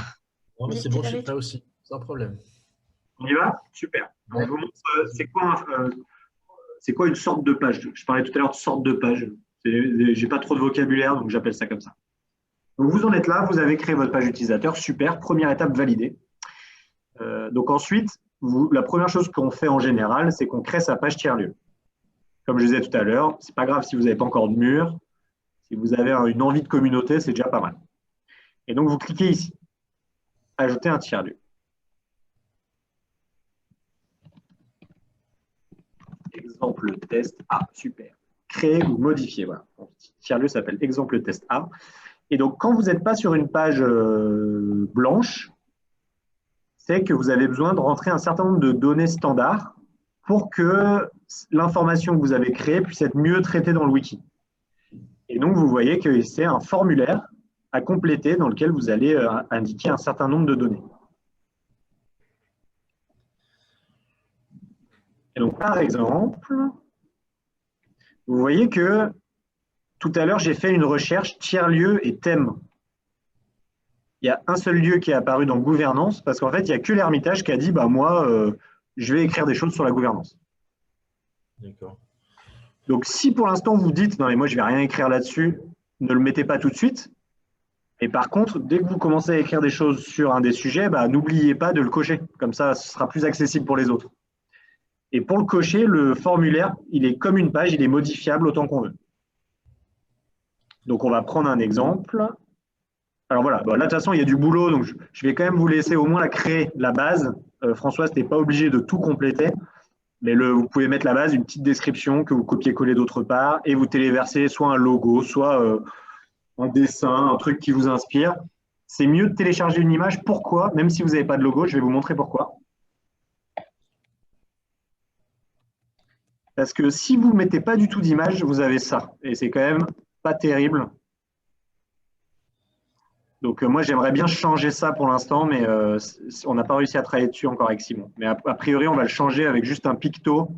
Speaker 1: Non, mais c'est bon, je suis
Speaker 5: dicter
Speaker 1: prêt aussi, sans problème.
Speaker 2: On y va? Super. Donc, je vous montre, c'est quoi une sorte de page? Je parlais tout à l'heure de sorte de page. J'ai pas trop de vocabulaire, donc j'appelle ça comme ça. Donc vous en êtes là, vous avez créé votre page utilisateur, super, première étape validée. Donc ensuite, la première chose qu'on fait en général, c'est qu'on crée sa page tiers-lieu. Comme je disais tout à l'heure, c'est pas grave si vous n'avez pas encore de mur, si vous avez une envie de communauté, c'est déjà pas mal. Et donc vous cliquez ici, ajouter un tiers-lieu. Exemple test A, super. Créer ou modifier, voilà. Le tiers-lieu s'appelle exemple test A. Et donc, quand vous n'êtes pas sur une page blanche, c'est que vous avez besoin de rentrer un certain nombre de données standards pour que l'information que vous avez créée puisse être mieux traitée dans le wiki. Et donc, vous voyez que c'est un formulaire à compléter dans lequel vous allez indiquer un certain nombre de données. Et donc, par exemple, vous voyez que tout à l'heure, j'ai fait une recherche tiers-lieu et thème. Il y a un seul lieu qui est apparu dans gouvernance parce qu'en fait, il n'y a que l'Ermitage qui a dit, bah, moi, je vais écrire des choses sur la gouvernance.
Speaker 1: D'accord.
Speaker 2: Donc, si pour l'instant, vous dites, non, mais moi, je ne vais rien écrire là-dessus, ne le mettez pas tout de suite. Et par contre, dès que vous commencez à écrire des choses sur un des sujets, bah, n'oubliez pas de le cocher. Comme ça, ce sera plus accessible pour les autres. Et pour le cocher, le formulaire, il est comme une page, il est modifiable autant qu'on veut. Donc, on va prendre un exemple. Alors voilà, bon, là, de toute façon, il y a du boulot, donc je vais quand même vous laisser au moins la créer, la base. Françoise, tu n'es pas obligé de tout compléter, mais vous pouvez mettre la base, une petite description que vous copiez-collez d'autre part, et vous téléversez soit un logo, soit un dessin, un truc qui vous inspire. C'est mieux de télécharger une image. Pourquoi? Même si vous n'avez pas de logo, je vais vous montrer pourquoi. Parce que si vous ne mettez pas du tout d'image, vous avez ça. Et c'est quand même pas terrible. Donc moi, j'aimerais bien changer ça pour l'instant, mais on n'a pas réussi à travailler dessus encore avec Simon. Mais a priori, on va le changer avec juste un picto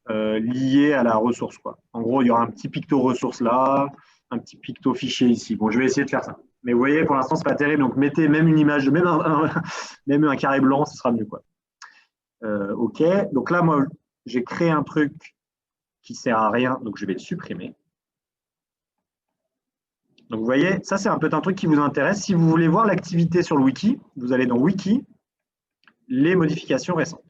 Speaker 2: lié à la ressource, quoi. En gros, il y aura un petit picto ressource là, un petit picto fichier ici. Bon, je vais essayer de faire ça. Mais vous voyez, pour l'instant, ce n'est pas terrible. Donc mettez même une image, même un carré blanc, ce sera mieux, quoi. OK. Donc là, moi, j'ai créé un truc qui ne sert à rien, donc je vais le supprimer. Donc vous voyez, ça c'est peut-être un truc qui vous intéresse. Si vous voulez voir l'activité sur le wiki, vous allez dans Wiki, les modifications récentes.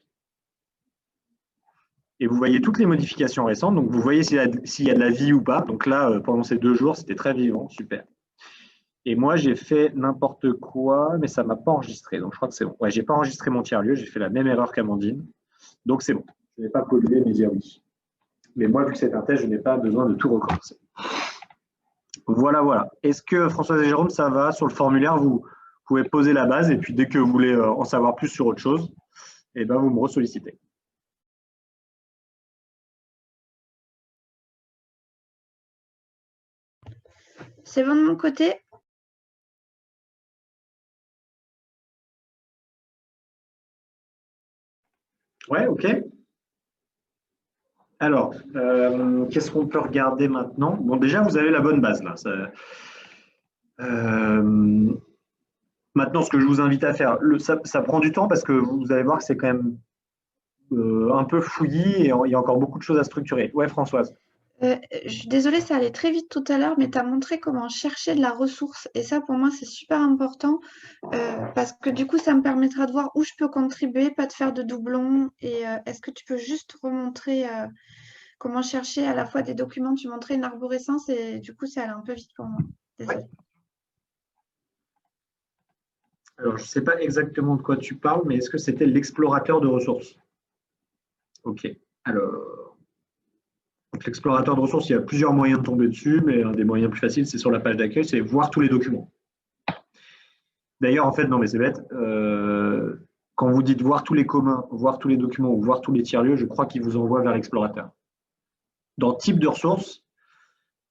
Speaker 2: Et vous voyez toutes les modifications récentes. Donc vous voyez s'il y a de la vie ou pas. Donc là, pendant ces 2 jours, c'était très vivant, super. Et moi, j'ai fait n'importe quoi, mais ça ne m'a pas enregistré. Donc, je crois que c'est bon. Ouais, je n'ai pas enregistré mon tiers-lieu. J'ai fait la même erreur qu'Amandine. Donc, c'est bon. Je n'ai pas pollué mes dire oui. Mais moi, vu que c'est un test, je n'ai pas besoin de tout recommencer. Voilà, voilà. Est-ce que Françoise et Jérôme, ça va? Sur le formulaire, vous pouvez poser la base. Et puis, dès que vous voulez en savoir plus sur autre chose, eh ben, vous me ressollicitez.
Speaker 5: C'est bon de mon côté?
Speaker 2: Ouais, ok. Alors, qu'est-ce qu'on peut regarder maintenant? Bon, déjà, vous avez la bonne base là. Maintenant, ce que je vous invite à faire, ça prend du temps parce que vous allez voir que c'est quand même un peu fouillis et il y a encore beaucoup de choses à structurer. Ouais, Françoise.
Speaker 5: Je suis désolée, ça allait très vite tout à l'heure, mais tu as montré comment chercher de la ressource. Et ça, pour moi, c'est super important parce que du coup, ça me permettra de voir où je peux contribuer, pas de faire de doublons. Et est-ce que tu peux juste remontrer comment chercher à la fois des documents? Tu montrais une arborescence et du coup, ça allait un peu vite pour moi. Désolée.
Speaker 2: Ouais. Alors, je ne sais pas exactement de quoi tu parles, mais est-ce que c'était l'explorateur de ressources? Ok. Alors, l'explorateur de ressources, il y a plusieurs moyens de tomber dessus, mais un des moyens plus faciles, c'est sur la page d'accueil, c'est voir tous les documents. D'ailleurs, en fait, non, mais c'est bête. Quand vous dites voir tous les communs, voir tous les documents ou voir tous les tiers-lieux, je crois qu'il vous envoie vers l'explorateur. Dans type de ressources,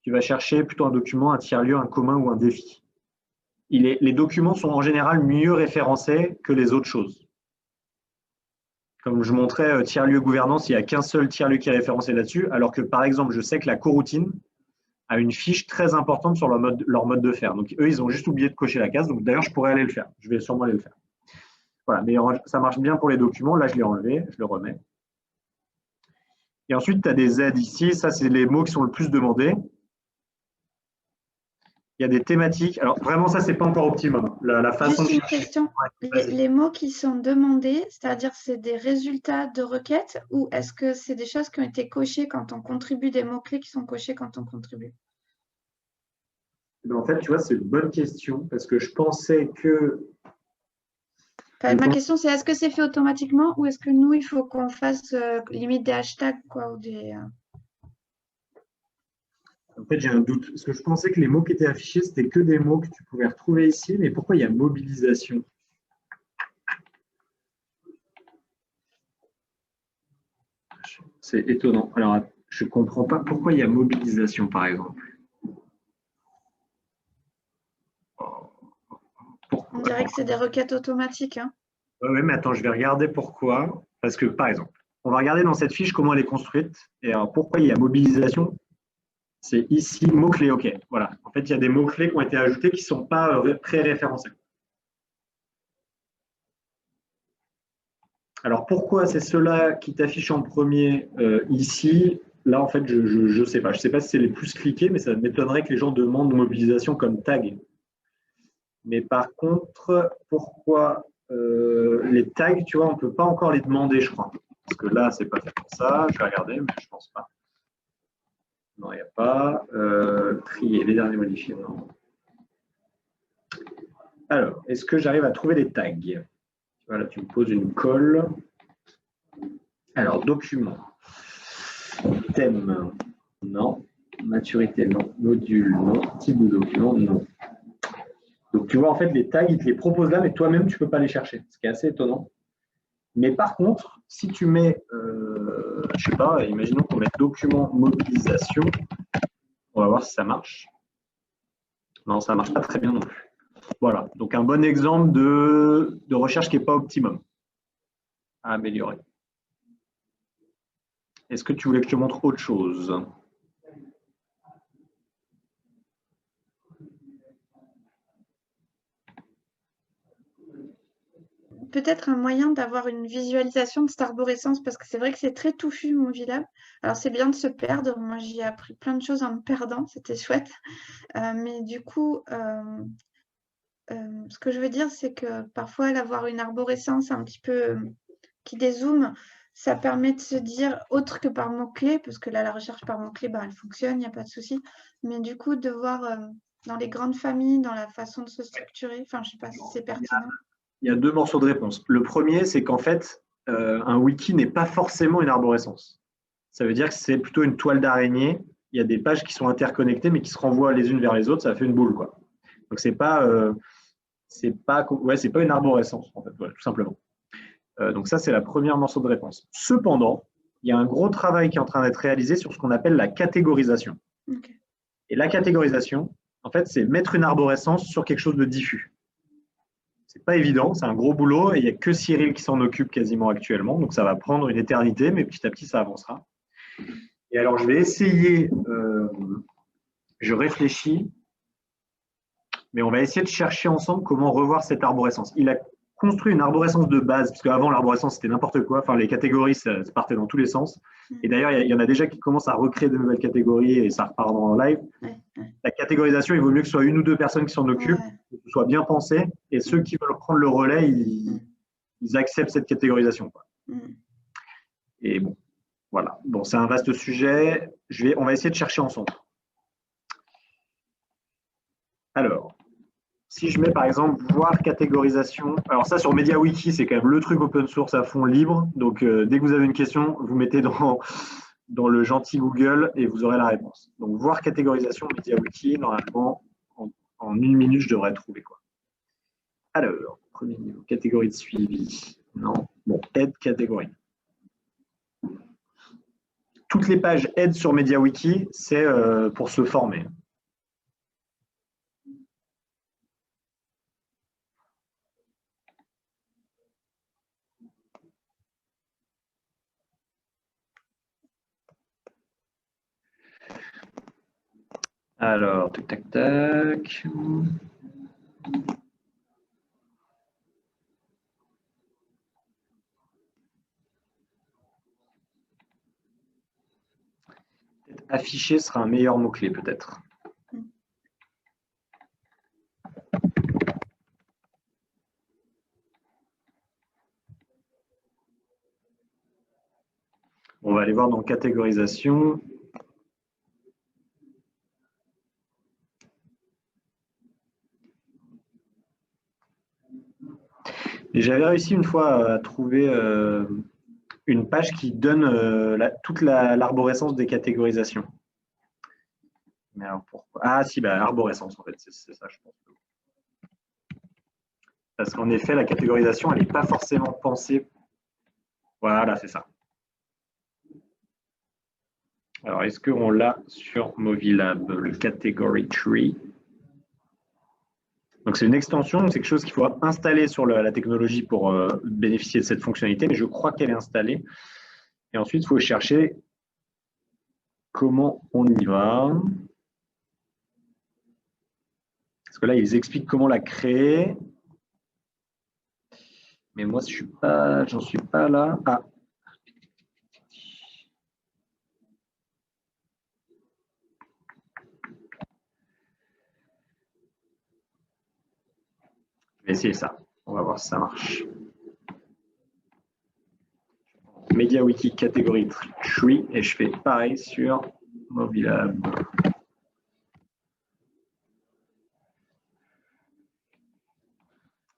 Speaker 2: tu vas chercher plutôt un document, un tiers-lieu, un commun ou un défi. Les documents sont en général mieux référencés que les autres choses. Comme je montrais, tiers-lieu gouvernance, il n'y a qu'un seul tiers-lieu qui est référencé là-dessus, alors que par exemple, je sais que la coroutine a une fiche très importante sur leur mode de faire. Donc eux, ils ont juste oublié de cocher la case. Donc d'ailleurs, je pourrais aller le faire. Je vais sûrement aller le faire. Voilà, mais ça marche bien pour les documents. Là, je l'ai enlevé, je le remets. Et ensuite, tu as des aides ici. Ça, c'est les mots qui sont le plus demandés. Il y a des thématiques. Alors, vraiment, ça, c'est pas encore optimum. La façon
Speaker 5: Juste
Speaker 2: de
Speaker 5: une
Speaker 2: chercher.
Speaker 5: question. Les mots qui sont demandés, c'est-à-dire c'est des résultats de requête ou est-ce que c'est des choses qui ont été cochées quand on contribue, des mots-clés qui sont cochés quand on contribue?
Speaker 2: En fait, tu vois, c'est une bonne question parce que je pensais que…
Speaker 5: Enfin, ma question, c'est est-ce que c'est fait automatiquement ou est-ce que nous, il faut qu'on fasse limite des hashtags quoi, ou des…
Speaker 2: En fait, j'ai un doute. Parce que je pensais que les mots qui étaient affichés, c'était que des mots que tu pouvais retrouver ici. Mais pourquoi il y a mobilisation? C'est étonnant. Alors, je ne comprends pas pourquoi il y a mobilisation, par exemple.
Speaker 5: On dirait que c'est des requêtes automatiques. Hein.
Speaker 2: Oui, mais attends, je vais regarder pourquoi. Parce que, par exemple, on va regarder dans cette fiche comment elle est construite. Et alors, pourquoi il y a mobilisation? C'est ici, mots-clés, OK. Voilà. En fait, il y a des mots-clés qui ont été ajoutés qui ne sont pas pré-référencés. Alors, pourquoi c'est ceux-là qui t'affichent en premier ici? Là, en fait, je ne sais pas. Je ne sais pas si c'est les plus cliqués, mais ça m'étonnerait que les gens demandent mobilisation comme tag. Mais par contre, pourquoi les tags, tu vois, on ne peut pas encore les demander, je crois. Parce que là, c'est pas fait pour ça. Je vais regarder, mais je ne pense pas. Non, il n'y a pas. Trier, les derniers modifiés, non. Alors, est-ce que j'arrive à trouver des tags? Voilà, tu me poses une colle. Alors, document. Thème, non. Maturité, non. Module, non. Type de document, non. Donc, tu vois, en fait, les tags, ils te les proposent là, mais toi-même, tu ne peux pas les chercher, ce qui est assez étonnant. Mais par contre, si tu mets, je ne sais pas, imaginons qu'on mette document mobilisation, on va voir si ça marche. Non, ça ne marche pas très bien non plus. Voilà, donc un bon exemple de recherche qui n'est pas optimum à améliorer. Est-ce que tu voulais que je te montre autre chose?
Speaker 5: Peut-être un moyen d'avoir une visualisation de cette arborescence, parce que c'est vrai que c'est très touffu, mon village. Alors, c'est bien de se perdre. Moi, j'y ai appris plein de choses en me perdant. C'était chouette. Mais du coup, ce que je veux dire, c'est que parfois, avoir une arborescence un petit peu qui dézoome, ça permet de se dire, autre que par mots-clés, parce que là, la recherche par mots-clés, ben, elle fonctionne, il n'y a pas de souci. Mais du coup, de voir dans les grandes familles, dans la façon de se structurer? Enfin, je ne sais pas si c'est pertinent.
Speaker 2: Il y a deux morceaux de réponse. Le premier, c'est qu'en fait, un wiki n'est pas forcément une arborescence. Ça veut dire que c'est plutôt une toile d'araignée. Il y a des pages qui sont interconnectées, mais qui se renvoient les unes vers les autres. Ça fait une boule, quoi. Donc, c'est pas une arborescence, en fait, voilà, tout simplement. Donc, ça, c'est la première morceau de réponse. Cependant, il y a un gros travail qui est en train d'être réalisé sur ce qu'on appelle la catégorisation.
Speaker 5: Okay.
Speaker 2: Et la catégorisation, en fait, c'est mettre une arborescence sur quelque chose de diffus. C'est pas évident, c'est un gros boulot et il n'y a que Cyril qui s'en occupe quasiment actuellement. Donc, ça va prendre une éternité, mais petit à petit, ça avancera. Et alors, je vais essayer, je réfléchis, mais on va essayer de chercher ensemble comment revoir cette arborescence. Il a construit une arborescence de base, parce qu'avant, l'arborescence, c'était n'importe quoi. Enfin, les catégories, ça partait dans tous les sens. Et d'ailleurs, il y en a déjà qui commencent à recréer de nouvelles catégories et ça repart en live. La catégorisation, il vaut mieux que ce soit une ou deux personnes qui s'en occupent, que ce soit bien pensé, et ceux qui veulent prendre le relais, ils acceptent cette catégorisation, quoi. Et bon, voilà. Bon, c'est un vaste sujet. On va essayer de chercher ensemble. Alors, si je mets par exemple voir catégorisation, alors ça sur MediaWiki, c'est quand même le truc open source à fond libre. Donc, dès que vous avez une question, vous mettez dans le gentil Google et vous aurez la réponse. Donc, voir catégorisation MediaWiki, normalement, en une minute, je devrais trouver quoi. Alors, premier niveau, catégorie de suivi. Non, bon, aide catégorie. Toutes les pages aide sur MediaWiki, c'est pour se former. Alors, tac, tac, tac. Afficher sera un meilleur mot-clé, peut-être. On va aller voir dans catégorisation. Et j'avais réussi une fois à trouver une page qui donne toute l'arborescence des catégorisations. Mais alors pourquoi? Ah si, bah, arborescence en fait, c'est ça je pense. Parce qu'en effet, la catégorisation, elle n'est pas forcément pensée. Voilà, c'est ça. Alors, est-ce qu'on l'a sur Movilab, le Category Tree? Donc, c'est une extension, c'est quelque chose qu'il faut installer sur la technologie pour bénéficier de cette fonctionnalité, mais je crois qu'elle est installée. Et ensuite, il faut chercher comment on y va. Parce que là, ils expliquent comment la créer. Mais moi, j'en suis pas là. Ah. Je vais essayer ça. On va voir si ça marche. MediaWiki catégorie tree et je fais pareil sur Movilab.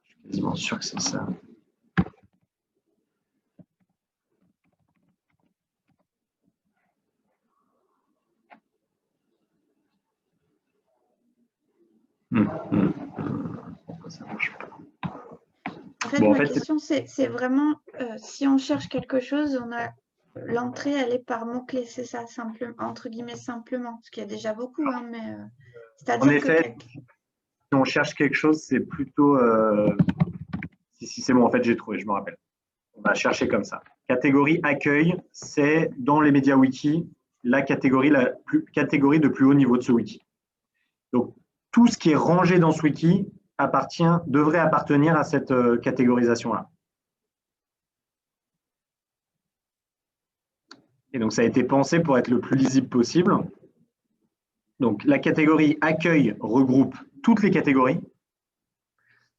Speaker 2: Je suis quasiment sûr que c'est ça. Pourquoi ça marche pas?
Speaker 5: En fait, ma question, c'est vraiment si on cherche quelque chose, l'entrée, elle est par mots-clés, c'est ça, simplement, entre guillemets, simplement, ce qui est déjà beaucoup, hein, mais c'est-à-dire
Speaker 2: en effet, si on cherche quelque chose, c'est plutôt si c'est bon, en fait, j'ai trouvé, je me rappelle. On va chercher comme ça. Catégorie accueil, c'est dans les MediaWiki la catégorie de plus haut niveau de ce wiki. Donc, tout ce qui est rangé dans ce wiki devrait appartenir à cette catégorisation-là. Et donc, ça a été pensé pour être le plus lisible possible. Donc, la catégorie accueil regroupe toutes les catégories.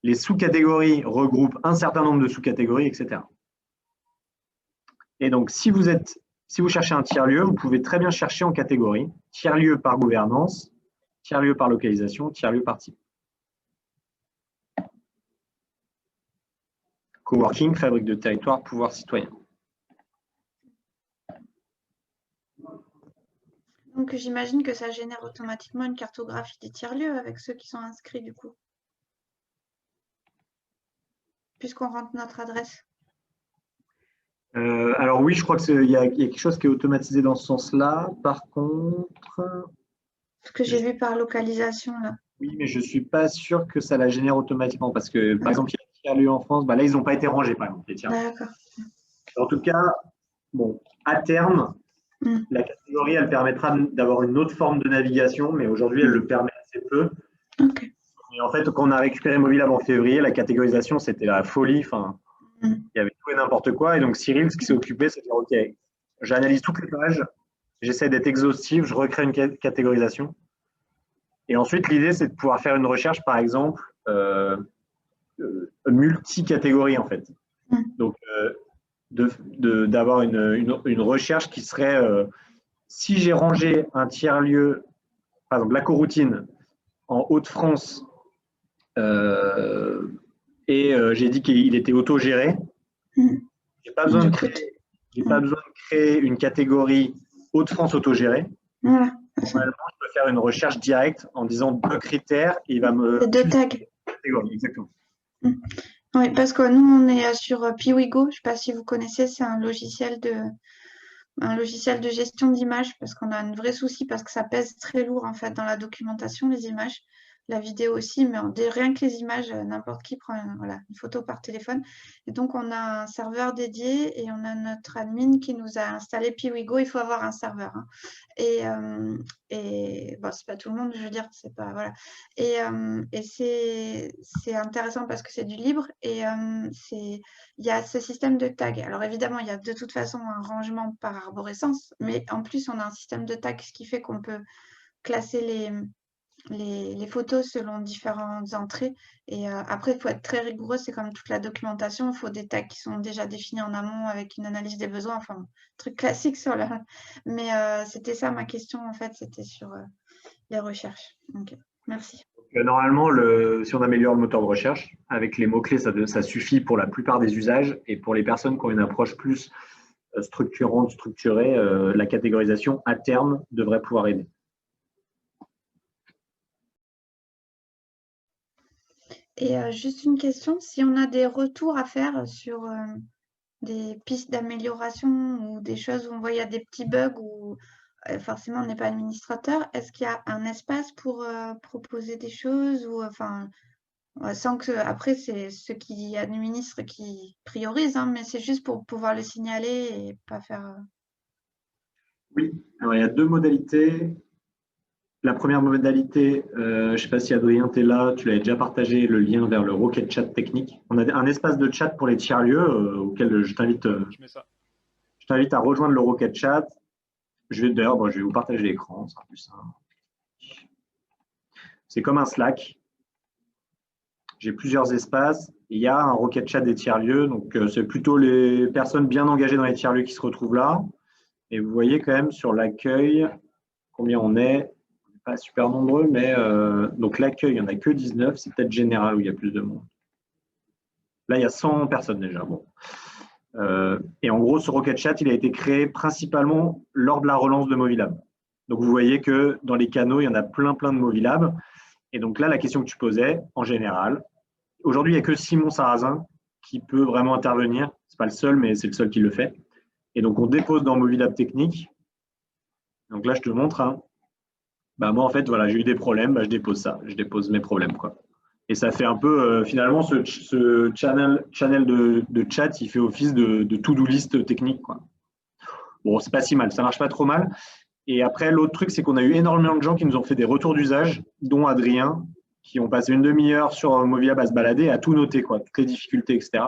Speaker 2: Les sous-catégories regroupent un certain nombre de sous-catégories, etc. Et donc, si vous cherchez un tiers-lieu, vous pouvez très bien chercher en catégorie. Tiers-lieu par gouvernance, tiers-lieu par localisation, tiers-lieu par type. Coworking, fabrique de territoire, pouvoir citoyen.
Speaker 5: Donc j'imagine que ça génère automatiquement une cartographie des tiers-lieux avec ceux qui sont inscrits du coup. Puisqu'on rentre notre adresse.
Speaker 2: Alors oui, je crois qu'il y a quelque chose qui est automatisé dans ce sens-là. Par contre,
Speaker 5: Ce que j'ai vu par localisation là.
Speaker 2: oui, mais je ne suis pas sûr que ça la génère automatiquement parce que, par exemple, il y a des tiers-lieux en France, là, ils n'ont pas été rangés, par exemple, les tiers-lieux.
Speaker 5: D'accord.
Speaker 2: En tout cas, bon, à terme, la catégorie, elle permettra d'avoir une autre forme de navigation, mais aujourd'hui, elle le permet assez peu.
Speaker 5: Ok.
Speaker 2: Et en fait, quand on a récupéré Movilab en février, la catégorisation, c'était la folie. Enfin, il y avait tout et n'importe quoi. Et donc, Cyril, ce qui s'est occupé, c'est de dire, OK, j'analyse toutes les pages, j'essaie d'être exhaustif, je recrée une catégorisation. Et ensuite, l'idée, c'est de pouvoir faire une recherche, par exemple, multi-catégorie, en fait. Donc, d'avoir une recherche qui serait, si j'ai rangé un tiers-lieu, par exemple, la coroutine en Hauts-de-France, et j'ai dit qu'il était autogéré, j'ai pas besoin de créer une catégorie Hauts-de-France autogérée.
Speaker 5: Voilà.
Speaker 2: Normalement, je peux faire une recherche directe en disant 2 critères et il va me.
Speaker 5: 2 tags.
Speaker 2: Exactement.
Speaker 5: Oui, parce que nous, on est sur Piwigo. Je ne sais pas si vous connaissez, c'est un logiciel de gestion d'images parce qu'on a un vrai souci parce que ça pèse très lourd en fait dans la documentation, les images. La vidéo aussi, mais rien que les images, n'importe qui prend une photo par téléphone. Et donc, on a un serveur dédié et on a notre admin qui nous a installé Piwigo. Il faut avoir un serveur. Hein. Et bon, c'est pas tout le monde, je veux dire, c'est pas voilà. Et c'est intéressant parce que c'est du libre et il y a ce système de tag. Alors évidemment, il y a de toute façon un rangement par arborescence, mais en plus, on a un système de tag, ce qui fait qu'on peut classer les photos selon différentes entrées. Et après, il faut être très rigoureux. C'est comme toute la documentation. Il faut des tags qui sont déjà définis en amont avec une analyse des besoins. Enfin, truc classique sur la. Mais c'était ça ma question, en fait. C'était sur les recherches. Ok, merci.
Speaker 2: Normalement, si on améliore le moteur de recherche, avec les mots-clés, ça suffit pour la plupart des usages. Et pour les personnes qui ont une approche plus structurante, structurée, la catégorisation, à terme, devrait pouvoir aider.
Speaker 5: Et juste une question, si on a des retours à faire sur des pistes d'amélioration ou des choses où on voit qu'il y a des petits bugs ou forcément on n'est pas administrateur, est-ce qu'il y a un espace pour proposer des choses ou sans que après c'est ceux qui administrent qui priorisent, hein, mais c'est juste pour pouvoir le signaler et pas faire.
Speaker 2: Oui, alors il y a 2 modalités. La première modalité, je ne sais pas si Adrien, tu es là, tu l'avais déjà partagé, le lien vers le Rocket Chat technique. On a un espace de chat pour les tiers-lieux auquel je t'invite à rejoindre le Rocket Chat. D'ailleurs, je vais vous partager l'écran, ça sera plus simple. C'est comme un Slack. J'ai plusieurs espaces. Il y a un Rocket Chat des tiers-lieux. Donc, c'est plutôt les personnes bien engagées dans les tiers-lieux qui se retrouvent là. Et vous voyez quand même sur l'accueil combien on est. Pas super nombreux, mais donc l'accueil, il n'y en a que 19. C'est peut-être général où il y a plus de monde. Là, il y a 100 personnes déjà. Bon. Et en gros, ce Rocket Chat, il a été créé principalement lors de la relance de Movilab. Donc, vous voyez que dans les canaux, il y en a plein de Movilab. Et donc là, la question que tu posais, en général, aujourd'hui, il n'y a que Simon Sarrazin qui peut vraiment intervenir. Ce n'est pas le seul, mais c'est le seul qui le fait. Et donc, on dépose dans Movilab Technique. Donc là, je te montre. Hein. Moi, en fait, voilà, j'ai eu des problèmes. Je dépose ça. Je dépose mes problèmes, quoi. Et ça fait un peu, finalement, ce channel de chat, il fait office de to-do list technique, quoi. Bon, c'est pas si mal. Ça marche pas trop mal. Et après, l'autre truc, c'est qu'on a eu énormément de gens qui nous ont fait des retours d'usage, dont Adrien, qui ont passé une demi-heure sur Movilab à se balader, à tout noter, quoi, toutes les difficultés, etc.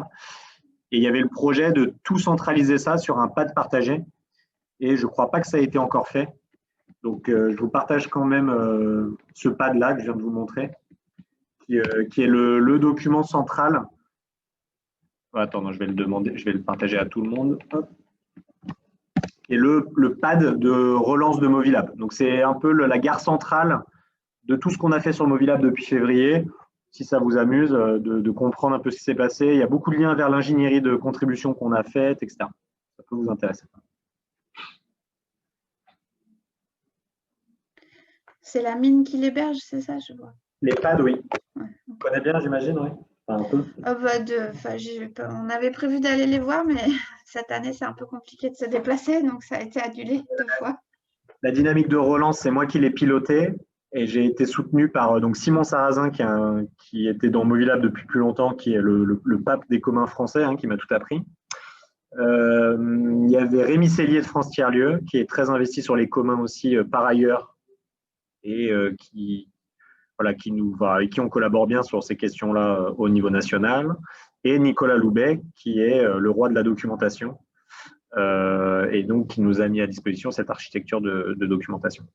Speaker 2: Et il y avait le projet de tout centraliser ça sur un pad partagé. Et je ne crois pas que ça a été encore fait. Donc, je vous partage quand même ce pad-là que je viens de vous montrer, qui est le document central. Attends, non, je vais le demander, je vais le partager à tout le monde. Hop. Et le pad de relance de Movilab. Donc, c'est un peu la gare centrale de tout ce qu'on a fait sur le Movilab depuis février, si ça vous amuse, de comprendre un peu ce qui s'est passé. Il y a beaucoup de liens vers l'ingénierie de contribution qu'on a faite, etc. Ça peut vous intéresser.
Speaker 5: C'est la mine qui l'héberge, c'est ça, je vois.
Speaker 2: Les pads, oui.
Speaker 5: Ouais.
Speaker 2: Vous connaissez bien, j'imagine, oui. Enfin, un peu.
Speaker 5: On avait prévu d'aller les voir, mais cette année, c'est un peu compliqué de se déplacer, donc ça a été annulé 2 fois.
Speaker 2: La dynamique de relance, c'est moi qui l'ai pilotée et j'ai été soutenu par donc Simon Sarrazin qui était dans Movilab depuis plus longtemps, qui est le pape des communs français, qui m'a tout appris. Il y avait Rémi Cellier de France Tiers-Lieux qui est très investi sur les communs aussi par ailleurs et avec qui on collabore bien sur ces questions-là au niveau national. Et Nicolas Loubet qui est le roi de la documentation. Et donc qui nous a mis à disposition cette architecture de documentation.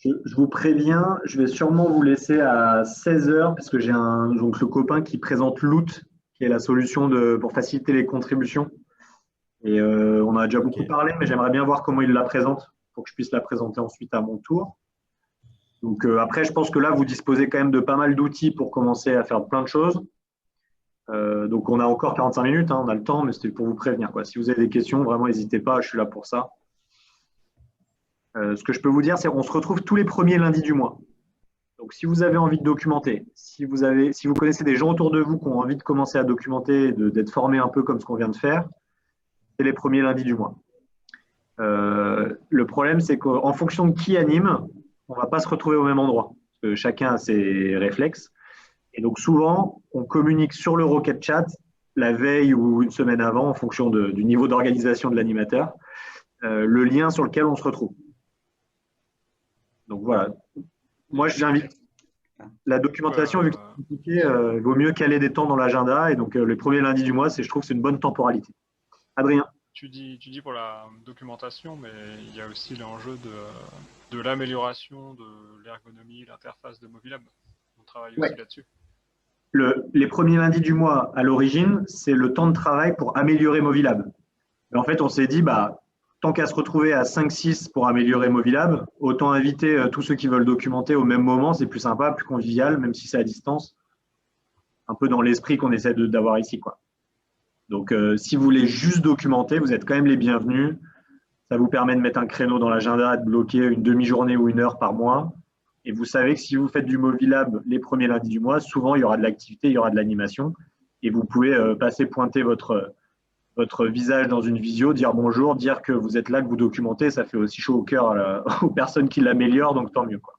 Speaker 2: Je vous préviens, je vais sûrement vous laisser à 16h parce que j'ai donc le copain qui présente Loot, qui est la solution pour faciliter les contributions. Et on a déjà beaucoup parlé, mais j'aimerais bien voir comment il la présente pour que je puisse la présenter ensuite à mon tour. Donc après, je pense que là, vous disposez quand même de pas mal d'outils pour commencer à faire plein de choses. Donc on a encore 45 minutes, on a le temps, mais c'était pour vous prévenir, quoi. Si vous avez des questions, vraiment n'hésitez pas, je suis là pour ça. Ce que je peux vous dire, c'est qu'on se retrouve tous les premiers lundis du mois. Donc si vous avez envie de documenter, si vous connaissez des gens autour de vous qui ont envie de commencer à documenter, d'être formés un peu comme ce qu'on vient de faire, c'est les premiers lundis du mois. Le problème, c'est qu'en fonction de qui anime, on ne va pas se retrouver au même endroit, parce que chacun a ses réflexes. Et donc souvent, on communique sur le Rocket Chat la veille ou une semaine avant, en fonction du niveau d'organisation de l'animateur, le lien sur lequel on se retrouve. Donc voilà. Moi, j'invite la documentation, vu que c'est compliqué, il vaut mieux caler des temps dans l'agenda. Et donc, le premier lundi du mois, je trouve que c'est une bonne temporalité. Adrien.
Speaker 4: Tu dis pour la documentation, mais il y a aussi l'enjeu de l'amélioration de l'ergonomie, l'interface de Movilab. On travaille aussi là-dessus.
Speaker 2: Les premiers lundis du mois, à l'origine, c'est le temps de travail pour améliorer Movilab. Mais en fait, on s'est dit, tant qu'à se retrouver à 5-6 pour améliorer Movilab, autant inviter tous ceux qui veulent documenter au même moment, c'est plus sympa, plus convivial, même si c'est à distance, un peu dans l'esprit qu'on essaie d'avoir ici, quoi. Donc, si vous voulez juste documenter, vous êtes quand même les bienvenus. Ça vous permet de mettre un créneau dans l'agenda, de bloquer une demi-journée ou 1 heure par mois. Et vous savez que si vous faites du Movilab les premiers lundis du mois, souvent, il y aura de l'activité, il y aura de l'animation. Et vous pouvez passer pointer votre visage dans une visio, dire bonjour, dire que vous êtes là, que vous documentez. Ça fait aussi chaud au cœur aux personnes qui l'améliorent, donc tant mieux, quoi.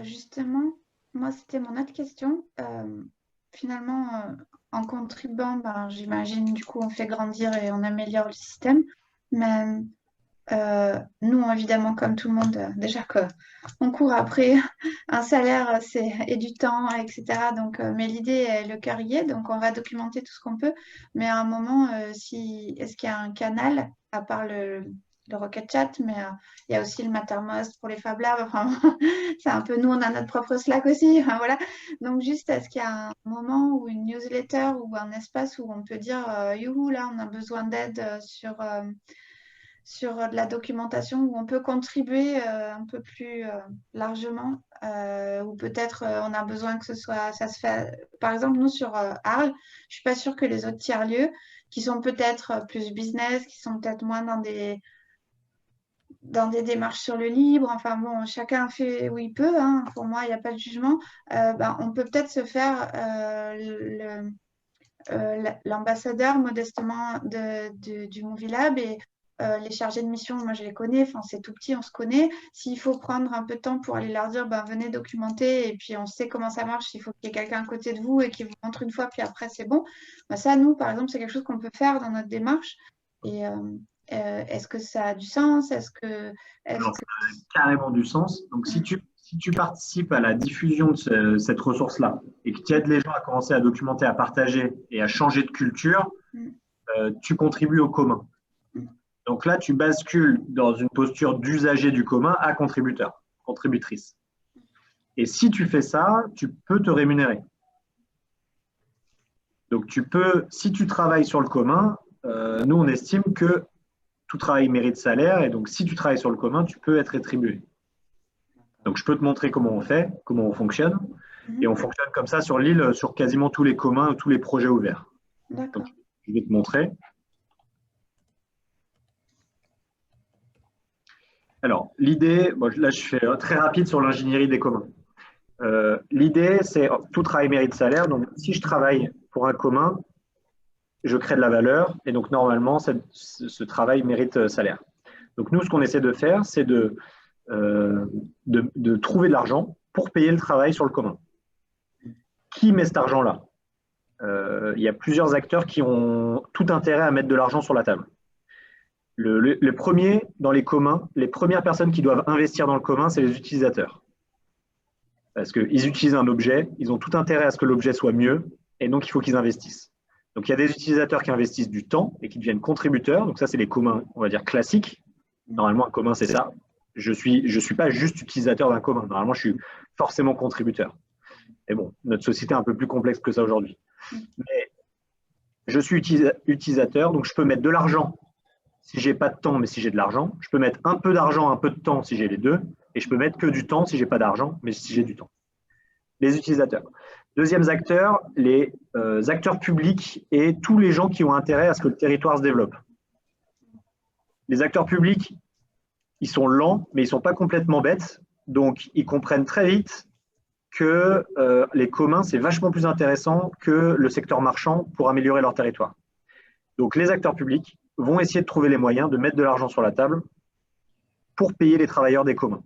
Speaker 5: Justement, moi, c'était mon autre question. Finalement, en contribuant, j'imagine, du coup, on fait grandir et on améliore le système. Mais nous, évidemment, comme tout le monde, déjà qu'on court après un salaire et du temps, etc. Donc, mais l'idée, le cœur y est, donc on va documenter tout ce qu'on peut. Mais à un moment, est-ce qu'il y a un canal, à part le Rocket Chat, mais il y a aussi le Mattermost pour les Fab Labs. Enfin, c'est un peu, nous, on a notre propre Slack aussi. Enfin, voilà. Donc, juste, est-ce qu'il y a un moment ou une newsletter ou un espace où on peut dire, youhou, là, on a besoin d'aide sur de la documentation, où on peut contribuer un peu plus largement, ou peut-être on a besoin que ça se fait. Par exemple, nous, sur Arles, je ne suis pas sûre que les autres tiers-lieux, qui sont peut-être plus business, qui sont peut-être moins dans des démarches sur le libre, enfin bon, chacun fait où il peut, pour moi, il n'y a pas de jugement, on peut peut-être se faire l'ambassadeur modestement du Movilab et les chargés de mission, moi je les connais, enfin c'est tout petit, on se connaît. S'il faut prendre un peu de temps pour aller leur dire venez documenter et puis on sait comment ça marche, il faut qu'il y ait quelqu'un à côté de vous et qui vous montre une fois puis après c'est bon. Ça, nous par exemple, c'est quelque chose qu'on peut faire dans notre démarche. Et est-ce que ça a du sens?
Speaker 2: Ça a carrément du sens. Donc si tu participes à la diffusion de cette ressource-là et que tu aides les gens à commencer à documenter, à partager et à changer de culture, tu contribues au commun. Donc là, tu bascules dans une posture d'usager du commun à contributeur, contributrice. Et si tu fais ça, tu peux te rémunérer. Donc si tu travailles sur le commun, nous, on estime que tout travail mérite salaire, et donc si tu travailles sur le commun, tu peux être rétribué. Donc je peux te montrer comment on fait, comment on fonctionne, et on fonctionne comme ça sur l'île, sur quasiment tous les communs, tous les projets ouverts.
Speaker 5: D'accord.
Speaker 2: Donc, je vais te montrer. Alors, l'idée, bon, là je fais très rapide sur l'ingénierie des communs. L'idée, c'est tout travail mérite salaire. Donc, si je travaille pour un commun, je crée de la valeur et donc normalement, ce travail mérite salaire. Donc, nous, ce qu'on essaie de faire, c'est de trouver de l'argent pour payer le travail sur le commun. Qui met cet argent-là? Il y a plusieurs acteurs qui ont tout intérêt à mettre de l'argent sur la table. Le premier, dans les communs, les premières personnes qui doivent investir dans le commun, c'est les utilisateurs. Parce qu'ils utilisent un objet, ils ont tout intérêt à ce que l'objet soit mieux, et donc il faut qu'ils investissent. Donc il y a des utilisateurs qui investissent du temps et qui deviennent contributeurs. Donc ça, c'est les communs, on va dire, classiques. Normalement, un commun, c'est ça. Je suis pas juste utilisateur d'un commun. Normalement, je suis forcément contributeur. Et bon, notre société est un peu plus complexe que ça aujourd'hui. Mais je suis utilisateur, donc je peux mettre de l'argent si j'ai pas de temps, mais si j'ai de l'argent. Je peux mettre un peu d'argent, un peu de temps si j'ai les deux. Et je peux mettre que du temps si j'ai pas d'argent, mais si j'ai du temps. Les utilisateurs. Deuxième acteur, les acteurs publics et tous les gens qui ont intérêt à ce que le territoire se développe. Les acteurs publics, ils sont lents, mais ils ne sont pas complètement bêtes. Donc, ils comprennent très vite que les communs, c'est vachement plus intéressant que le secteur marchand pour améliorer leur territoire. Donc, les acteurs publics vont essayer de trouver les moyens de mettre de l'argent sur la table pour payer les travailleurs des communs.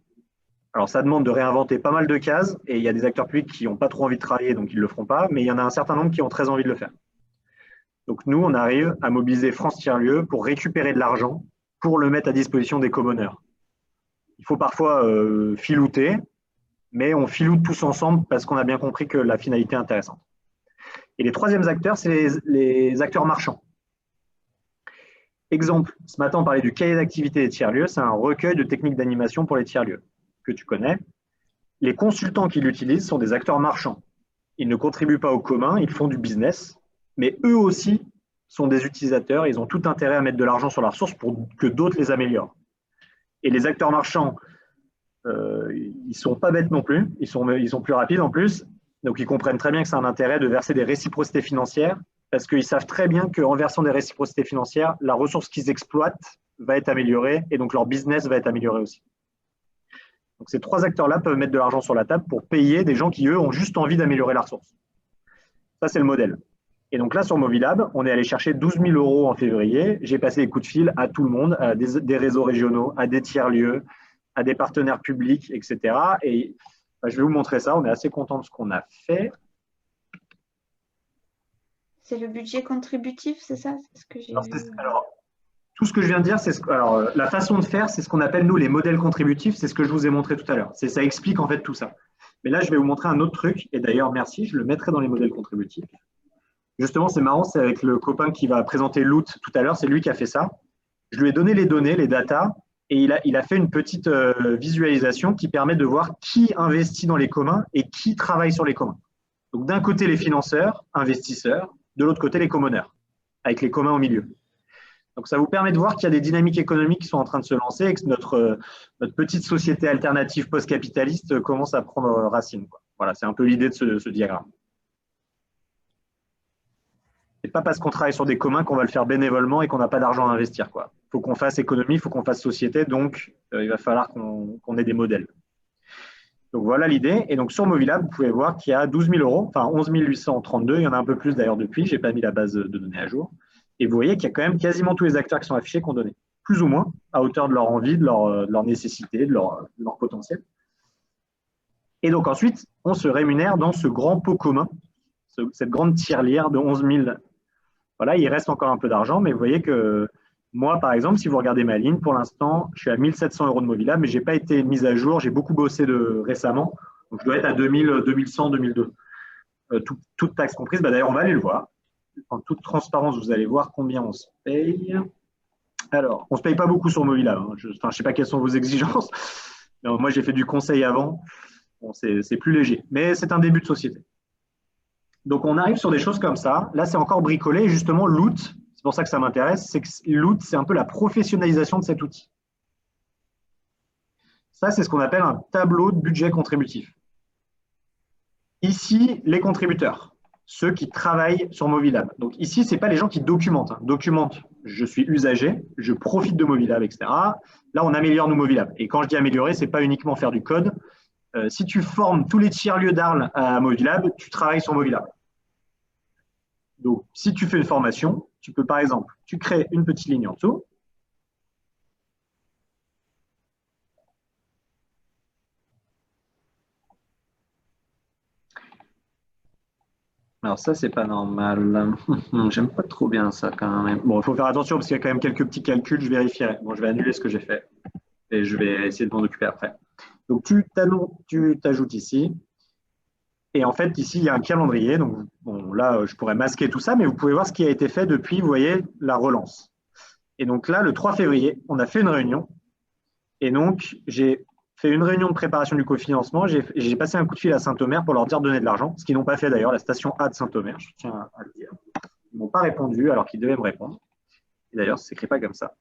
Speaker 2: Alors, ça demande de réinventer pas mal de cases, et il y a des acteurs publics qui n'ont pas trop envie de travailler, donc ils ne le feront pas, mais il y en a un certain nombre qui ont très envie de le faire. Donc, nous, on arrive à mobiliser France Tiers-Lieux pour récupérer de l'argent pour le mettre à disposition des commoners. Il faut parfois filouter, mais on filoute tous ensemble parce qu'on a bien compris que la finalité est intéressante. Et les troisièmes acteurs, c'est les acteurs marchands. Exemple, ce matin, on parlait du cahier d'activité des tiers-lieux. C'est un recueil de techniques d'animation pour les tiers-lieux que tu connais. Les consultants qui l'utilisent sont des acteurs marchands. Ils ne contribuent pas au commun, ils font du business, mais eux aussi sont des utilisateurs. Ils ont tout intérêt à mettre de l'argent sur la ressource pour que d'autres les améliorent. Et les acteurs marchands, ils ne sont pas bêtes non plus. Ils sont plus rapides en plus. Donc, ils comprennent très bien que c'est un intérêt de verser des réciprocités financières parce qu'ils savent très bien qu'en versant des réciprocités financières, la ressource qu'ils exploitent va être améliorée et donc leur business va être amélioré aussi. Donc, ces trois acteurs-là peuvent mettre de l'argent sur la table pour payer des gens qui, eux, ont juste envie d'améliorer la ressource. Ça, c'est le modèle. Et donc là, sur Movilab, on est allé chercher 12 000 € en février. J'ai passé les coups de fil à tout le monde, à des réseaux régionaux, à des tiers-lieux, à des partenaires publics, etc. Et je vais vous montrer ça. On est assez content de ce qu'on a fait.
Speaker 5: C'est le budget contributif, c'est ça? C'est ce que j'ai vu.
Speaker 2: Alors, tout ce que je viens de dire, la façon de faire, c'est ce qu'on appelle, nous, les modèles contributifs. C'est ce que je vous ai montré tout à l'heure. Ça explique en fait tout ça. Mais là, je vais vous montrer un autre truc. Et d'ailleurs, merci, je le mettrai dans les modèles contributifs. Justement, c'est marrant, c'est avec le copain qui va présenter l'OUT tout à l'heure. C'est lui qui a fait ça. Je lui ai donné les données, les datas. Et il a fait une petite visualisation qui permet de voir qui investit dans les communs et qui travaille sur les communs. Donc, d'un côté, les financeurs, investisseurs, de l'autre côté, les commoners, avec les communs au milieu. Donc, ça vous permet de voir qu'il y a des dynamiques économiques qui sont en train de se lancer et que notre petite société alternative post-capitaliste commence à prendre racine, quoi. Voilà, c'est un peu l'idée de ce diagramme. C'est pas parce qu'on travaille sur des communs qu'on va le faire bénévolement et qu'on n'a pas d'argent à investir, quoi. Il faut qu'on fasse économie, il faut qu'on fasse société, donc il va falloir qu'on ait des modèles. Donc voilà l'idée. Et donc sur Movilab, vous pouvez voir qu'il y a 12 000 €, enfin 11 832, il y en a un peu plus d'ailleurs depuis, je n'ai pas mis la base de données à jour. Et vous voyez qu'il y a quand même quasiment tous les acteurs qui sont affichés qui ont donné, plus ou moins, à hauteur de leur envie, de leur nécessité, de leur potentiel. Et donc ensuite, on se rémunère dans ce grand pot commun, cette grande tirelire de 11 000. Voilà, il reste encore un peu d'argent, mais vous voyez que moi, par exemple, si vous regardez ma ligne, pour l'instant, je suis à 1 700 € de Movilab, mais je n'ai pas été mise à jour. J'ai beaucoup bossé récemment, donc je dois être à 2000, 2100, 2002. Toutes taxes comprises. D'ailleurs, on va aller le voir. En toute transparence, vous allez voir combien on se paye. Alors, on ne se paye pas beaucoup sur Movilab. Hein. Je ne sais pas quelles sont vos exigences. Non, moi, j'ai fait du conseil avant. Bon, c'est plus léger, mais c'est un début de société. Donc, on arrive sur des choses comme ça. Là, c'est encore bricolé. Et justement, l'OUT, c'est pour ça que ça m'intéresse, c'est que l'outil, c'est un peu la professionnalisation de cet outil. Ça, c'est ce qu'on appelle un tableau de budget contributif. Ici, les contributeurs, ceux qui travaillent sur Movilab. Donc ici, ce n'est pas les gens qui documentent. Documentent, je suis usager, je profite de Movilab, etc. Là, on améliore nos Movilab. Et quand je dis améliorer, ce n'est pas uniquement faire du code. Si tu formes tous les tiers-lieux d'Arles à Movilab, tu travailles sur Movilab. Donc, si tu fais une formation, tu peux par exemple, tu crées une petite ligne en dessous. Alors ça, c'est pas normal. J'aime pas trop bien ça quand même. Bon, il faut faire attention parce qu'il y a quand même quelques petits calculs, je vérifierai. Bon, je vais annuler ce que j'ai fait et je vais essayer de m'en occuper après. Donc, tu t'ajoutes ici. Et en fait, ici, il y a un calendrier. Donc, bon, là, je pourrais masquer tout ça, mais vous pouvez voir ce qui a été fait depuis, vous voyez, la relance. Et donc là, le 3 février, on a fait une réunion. Et donc, j'ai fait une réunion de préparation du cofinancement. J'ai passé un coup de fil à Saint-Omer pour leur dire de donner de l'argent, ce qu'ils n'ont pas fait d'ailleurs, la station A de Saint-Omer, je tiens à le dire. Ils ne m'ont pas répondu alors qu'ils devaient me répondre. Et d'ailleurs, ça ne s'écrit pas comme ça.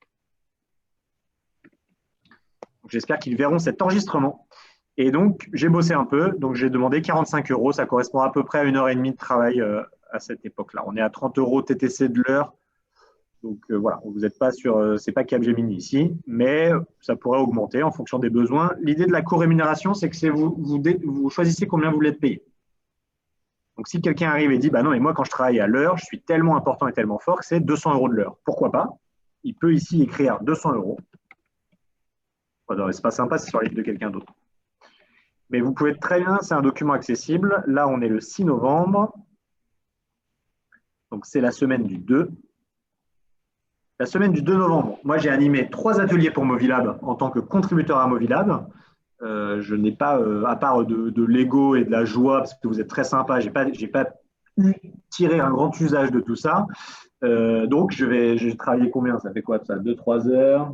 Speaker 2: J'espère qu'ils verront cet enregistrement. Et donc, j'ai bossé un peu. Donc, j'ai demandé 45 €. Ça correspond à peu près à 1h30 de travail à cette époque-là. On est à 30 € TTC de l'heure. Donc, voilà, vous n'êtes pas sur, c'est pas Capgemini ici, mais ça pourrait augmenter en fonction des besoins. L'idée de la co-rémunération, c'est que vous choisissez combien vous voulez être payé. Donc, si quelqu'un arrive et dit, bah non, mais moi, quand je travaille à l'heure, je suis tellement important et tellement fort que c'est 200 € de l'heure. Pourquoi pas? Il peut ici écrire 200 €. Enfin, c'est pas sympa, c'est sur la liste de quelqu'un d'autre. Mais vous pouvez très bien, c'est un document accessible. Là, on est le 6 novembre. Donc, c'est la semaine du 2. La semaine du 2 novembre, moi, j'ai animé 3 ateliers pour Movilab en tant que contributeur à Movilab. Je n'ai pas, à part de l'ego et de la joie, parce que vous êtes très sympa, je n'ai pas tiré un grand usage de tout ça. Donc, j'ai travaillé combien? Ça fait quoi ça? 2-3 heures,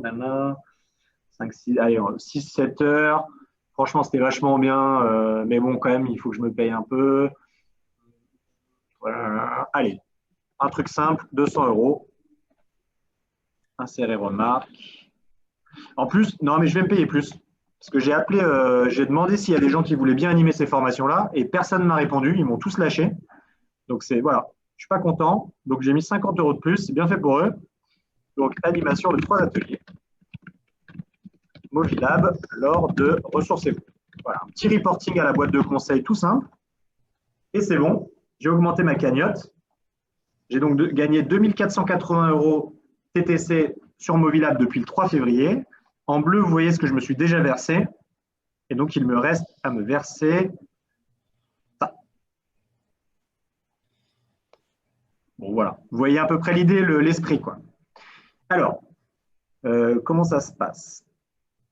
Speaker 2: 5, 6, allez, 6-7 heures. Franchement, c'était vachement bien, mais bon, quand même, il faut que je me paye un peu. Voilà. Allez, un truc simple, 200 €. Insérer remarque. En plus, non, mais je vais me payer plus. Parce que j'ai demandé s'il y a des gens qui voulaient bien animer ces formations-là, et personne ne m'a répondu, ils m'ont tous lâché. Donc, voilà, je ne suis pas content. Donc, j'ai mis 50 € de plus, c'est bien fait pour eux. Donc, animation de 3 ateliers. Movilab lors de Ressourcez-vous. Voilà, un petit reporting à la boîte de conseil tout simple. Et c'est bon, j'ai augmenté ma cagnotte. J'ai donc gagné 2480 € TTC sur Movilab depuis le 3 février. En bleu, vous voyez ce que je me suis déjà versé. Et donc, il me reste à me verser ça. Bon, voilà. Vous voyez à peu près l'idée, l'esprit, quoi. Alors, comment ça se passe?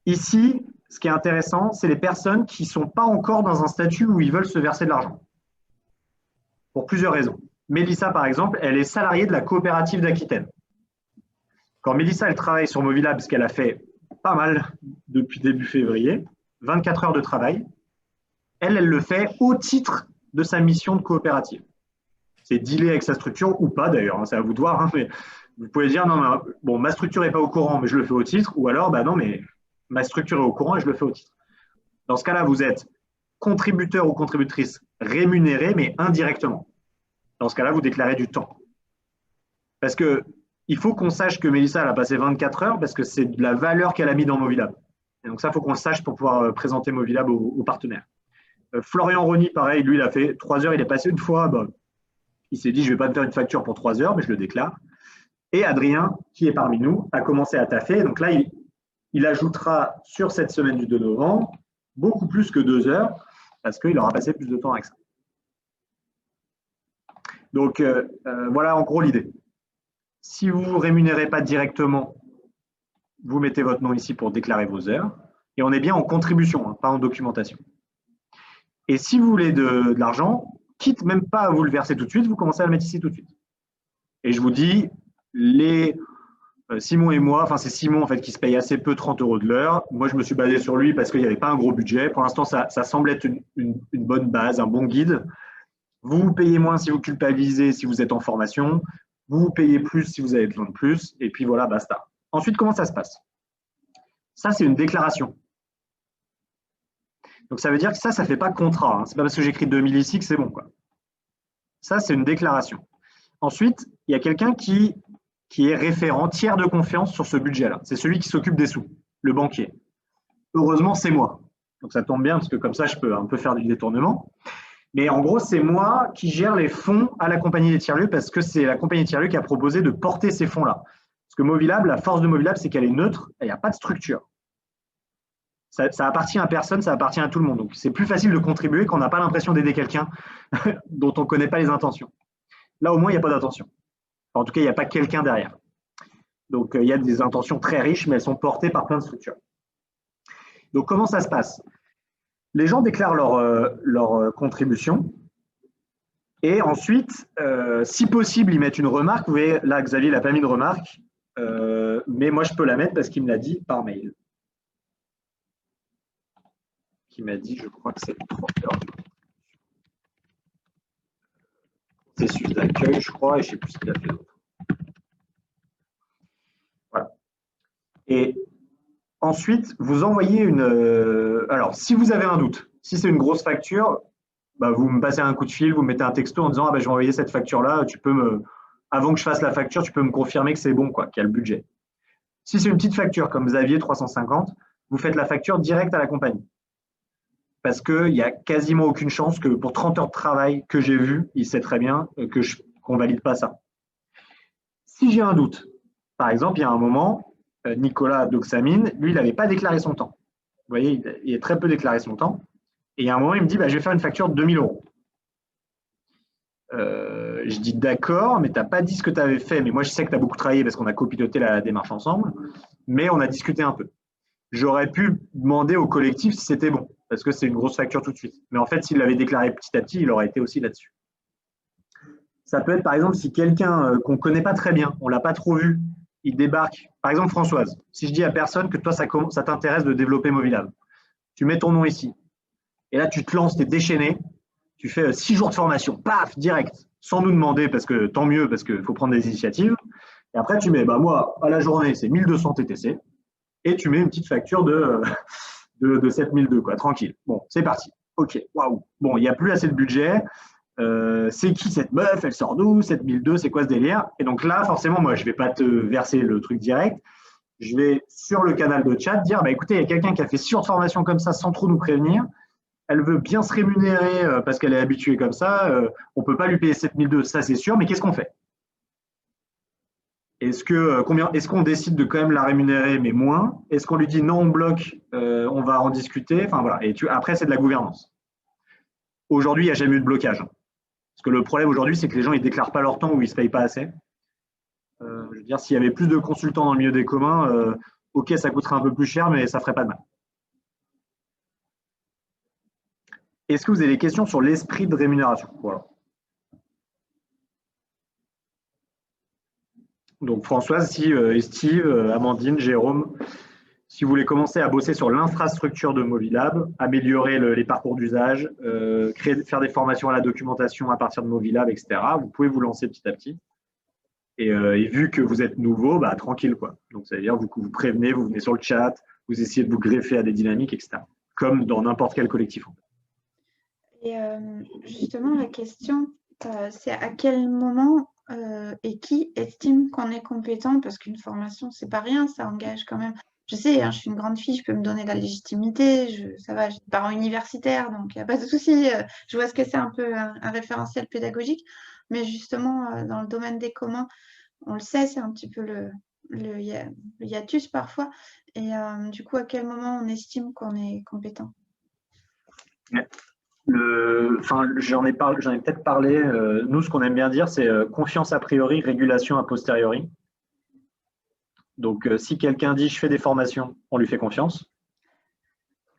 Speaker 2: Ici, ce qui est intéressant, c'est les personnes qui ne sont pas encore dans un statut où ils veulent se verser de l'argent. Pour plusieurs raisons. Mélissa, par exemple, elle est salariée de la coopérative d'Aquitaine. Quand Mélissa, elle travaille sur Movilab, parce qu'elle a fait pas mal depuis début février, 24 heures de travail, elle le fait au titre de sa mission de coopérative. C'est dealer avec sa structure ou pas d'ailleurs, hein, c'est à vous de voir, hein, mais vous pouvez dire non, mais, bon, ma structure n'est pas au courant, mais je le fais au titre, ou alors, bah non, mais ma structure est au courant et je le fais au titre. Dans ce cas-là, vous êtes contributeur ou contributrice rémunéré, mais indirectement. Dans ce cas-là, vous déclarez du temps. Parce que il faut qu'on sache que Mélissa, elle a passé 24 heures parce que c'est de la valeur qu'elle a mis dans Movilab. Et donc ça, il faut qu'on le sache pour pouvoir présenter Movilab aux partenaires. Florian Rony, pareil, lui, il a fait 3 heures, il est passé une fois, bah, il s'est dit, je ne vais pas me faire une facture pour 3 heures, mais je le déclare. Et Adrien, qui est parmi nous, a commencé à taffer. Donc là, il ajoutera sur cette semaine du 2 novembre beaucoup plus que 2 heures parce qu'il aura passé plus de temps avec ça. Donc, voilà en gros l'idée. Si vous ne vous rémunérez pas directement, vous mettez votre nom ici pour déclarer vos heures. Et on est bien en contribution, hein, pas en documentation. Et si vous voulez de l'argent, quitte même pas à vous le verser tout de suite, vous commencez à le mettre ici tout de suite. Et je vous dis, Simon et moi, enfin c'est Simon en fait qui se paye assez peu 30 € de l'heure. Moi, je me suis basé sur lui parce qu'il n'y avait pas un gros budget. Pour l'instant, ça semble être une bonne base, un bon guide. Vous payez moins si vous culpabilisez, si vous êtes en formation. Vous vous payez plus si vous avez besoin de plus, et puis voilà, basta. Ensuite, comment ça se passe? Ça, c'est une déclaration. Donc, ça veut dire que ça ne fait pas contrat. Hein. Ce n'est pas parce que j'écris 2000 ici que c'est bon, quoi. Ça, c'est une déclaration. Ensuite, il y a quelqu'un qui est référent, tiers de confiance sur ce budget-là. C'est celui qui s'occupe des sous, le banquier. Heureusement, c'est moi. Donc, ça tombe bien parce que comme ça, je peux un peu faire du détournement. Mais en gros, c'est moi qui gère les fonds à la compagnie des tiers-lieux parce que c'est la compagnie des tiers-lieux qui a proposé de porter ces fonds-là. Parce que Movilab, la force de Movilab, c'est qu'elle est neutre et il n'y a pas de structure. Ça appartient à personne, ça appartient à tout le monde. Donc, c'est plus facile de contribuer quand on n'a pas l'impression d'aider quelqu'un dont on ne connaît pas les intentions. Là, au moins, il n'y a pas d'intention. En tout cas, il n'y a pas quelqu'un derrière. Donc, il y a des intentions très riches, mais elles sont portées par plein de structures. Donc, comment ça se passe? Les gens déclarent leur contribution et ensuite, si possible, ils mettent une remarque. Vous voyez, là, Xavier n'a pas mis de remarque, mais moi, je peux la mettre parce qu'il me l'a dit par mail. Qui m'a dit, je crois que c'est le 30 heures. Processus d'accueil, je crois, et je ne sais plus ce qu'il a fait d'autre. Voilà. Et ensuite, vous envoyez une… alors, si vous avez un doute, si c'est une grosse facture, bah, vous me passez un coup de fil, vous me mettez un texto en disant ah, bah, je vais envoyer cette facture-là, tu peux me… avant que je fasse la facture, tu peux me confirmer que c'est bon, quoi, qu'il y a le budget. Si c'est une petite facture comme Xavier 350, vous faites la facture directe à la compagnie. Parce qu'il n'y a quasiment aucune chance que pour 30 heures de travail que j'ai vu, il sait très bien qu'on ne valide pas ça. Si j'ai un doute, par exemple, il y a un moment, Nicolas Doxamine, lui, il n'avait pas déclaré son temps. Vous voyez, il a très peu déclaré son temps. Et il y a un moment, il me dit, bah, je vais faire une facture de 2000 €. Je dis d'accord, mais tu n'as pas dit ce que tu avais fait. Mais moi, je sais que tu as beaucoup travaillé parce qu'on a copiloté la démarche ensemble. Mais on a discuté un peu. J'aurais pu demander au collectif si c'était bon, parce que c'est une grosse facture tout de suite. Mais en fait, s'il l'avait déclaré petit à petit, il aurait été aussi là-dessus. Ça peut être, par exemple, si quelqu'un qu'on ne connaît pas très bien, on ne l'a pas trop vu, il débarque. Par exemple, Françoise, si je dis à personne que toi, ça t'intéresse de développer Movilab, tu mets ton nom ici. Et là, tu te lances, tu es déchaîné, tu fais 6 jours de formation, paf, direct, sans nous demander, parce que tant mieux, parce qu'il faut prendre des initiatives. Et après, tu mets, bah, moi, à la journée, c'est 1200 TTC. Et tu mets une petite facture de 7002, quoi, tranquille. Bon, c'est parti. OK, waouh. Bon, il n'y a plus assez de budget. C'est qui cette meuf? Elle sort d'où? 7002, c'est quoi ce délire? Et donc là, forcément, moi, je ne vais pas te verser le truc direct. Je vais sur le canal de chat dire, bah, écoutez, il y a quelqu'un qui a fait 6 jours de formation comme ça sans trop nous prévenir. Elle veut bien se rémunérer parce qu'elle est habituée comme ça. On ne peut pas lui payer 7002, ça c'est sûr, mais qu'est-ce qu'on fait? Est-ce qu'on décide de quand même la rémunérer, mais moins? Est-ce qu'on lui dit non, on bloque, on va en discuter? Enfin voilà. Et après, c'est de la gouvernance. Aujourd'hui, il n'y a jamais eu de blocage. Parce que le problème aujourd'hui, c'est que les gens ne déclarent pas leur temps ou ils ne se payent pas assez. Je veux dire, s'il y avait plus de consultants dans le milieu des communs, ok, ça coûterait un peu plus cher, mais ça ne ferait pas de mal. Est-ce que vous avez des questions sur l'esprit de rémunération? Voilà. Donc Françoise, si Steve, Amandine, Jérôme, si vous voulez commencer à bosser sur l'infrastructure de Movilab, améliorer les parcours d'usage, faire des formations à la documentation à partir de Movilab, etc., vous pouvez vous lancer petit à petit. Et vu que vous êtes nouveau, bah, tranquille, quoi. Donc ça veut dire vous prévenez, vous venez sur le chat, vous essayez de vous greffer à des dynamiques, etc. Comme dans n'importe quel collectif.
Speaker 5: Et justement, la question, c'est à quel moment et qui estime qu'on est compétent, parce qu'une formation, c'est pas rien, ça engage quand même. Je sais, hein, je suis une grande fille, je peux me donner la légitimité, ça va, j'ai des parents universitaires, donc il n'y a pas de souci. Je vois ce que c'est un peu un référentiel pédagogique, mais justement, dans le domaine des communs, on le sait, c'est un petit peu le hiatus parfois. Et du coup, à quel moment on estime qu'on est compétent?
Speaker 2: J'en ai peut-être parlé. Nous, ce qu'on aime bien dire, c'est confiance a priori, régulation a posteriori. Donc, si quelqu'un dit « je fais des formations », on lui fait confiance.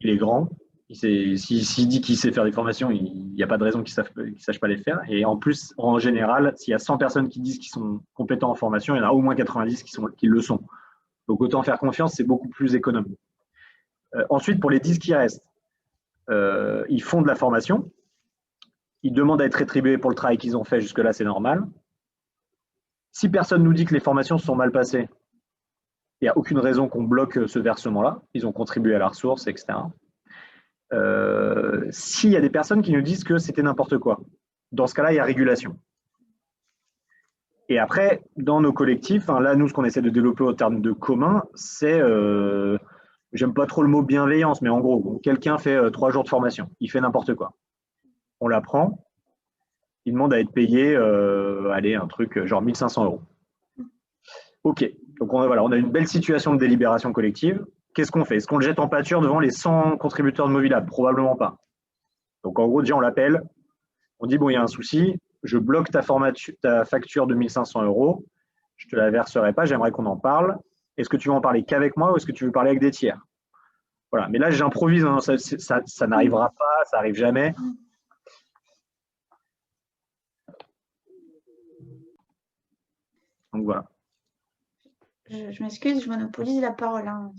Speaker 2: Il est grand. S'il dit qu'il sait faire des formations, il n'y a pas de raison qu'il ne sache pas les faire. Et en plus, en général, s'il y a 100 personnes qui disent qu'ils sont compétents en formation, il y en a au moins 90 qui le sont. Donc, autant faire confiance, c'est beaucoup plus économe. Ensuite, pour les 10 qui restent, ils font de la formation, ils demandent à être rétribués pour le travail qu'ils ont fait, jusque-là c'est normal. Si personne nous dit que les formations se sont mal passées, il n'y a aucune raison qu'on bloque ce versement-là. Ils ont contribué à la ressource, etc. S'il y a des personnes qui nous disent que c'était n'importe quoi, dans ce cas-là, il y a régulation. Et après, dans nos collectifs, là, nous, ce qu'on essaie de développer en termes de commun, c'est, j'aime pas trop le mot bienveillance, mais en gros, quelqu'un fait 3 jours de formation, il fait n'importe quoi. On l'apprend, il demande à être payé, allez, un truc genre 1 500 €. Ok, donc on a une belle situation de délibération collective. Qu'est-ce qu'on fait? Est-ce qu'on le jette en pâture devant les 100 contributeurs de Movilab? Probablement pas. Donc en gros, déjà, on l'appelle, on dit, bon, il y a un souci, je bloque ta facture de 1 500 €, je ne te la verserai pas, j'aimerais qu'on en parle. Est-ce que tu veux en parler qu'avec moi ou est-ce que tu veux parler avec des tiers? Voilà, mais là, j'improvise, hein, ça n'arrivera pas, ça n'arrive jamais. Donc voilà.
Speaker 5: Je m'excuse, je monopolise la parole. Hein.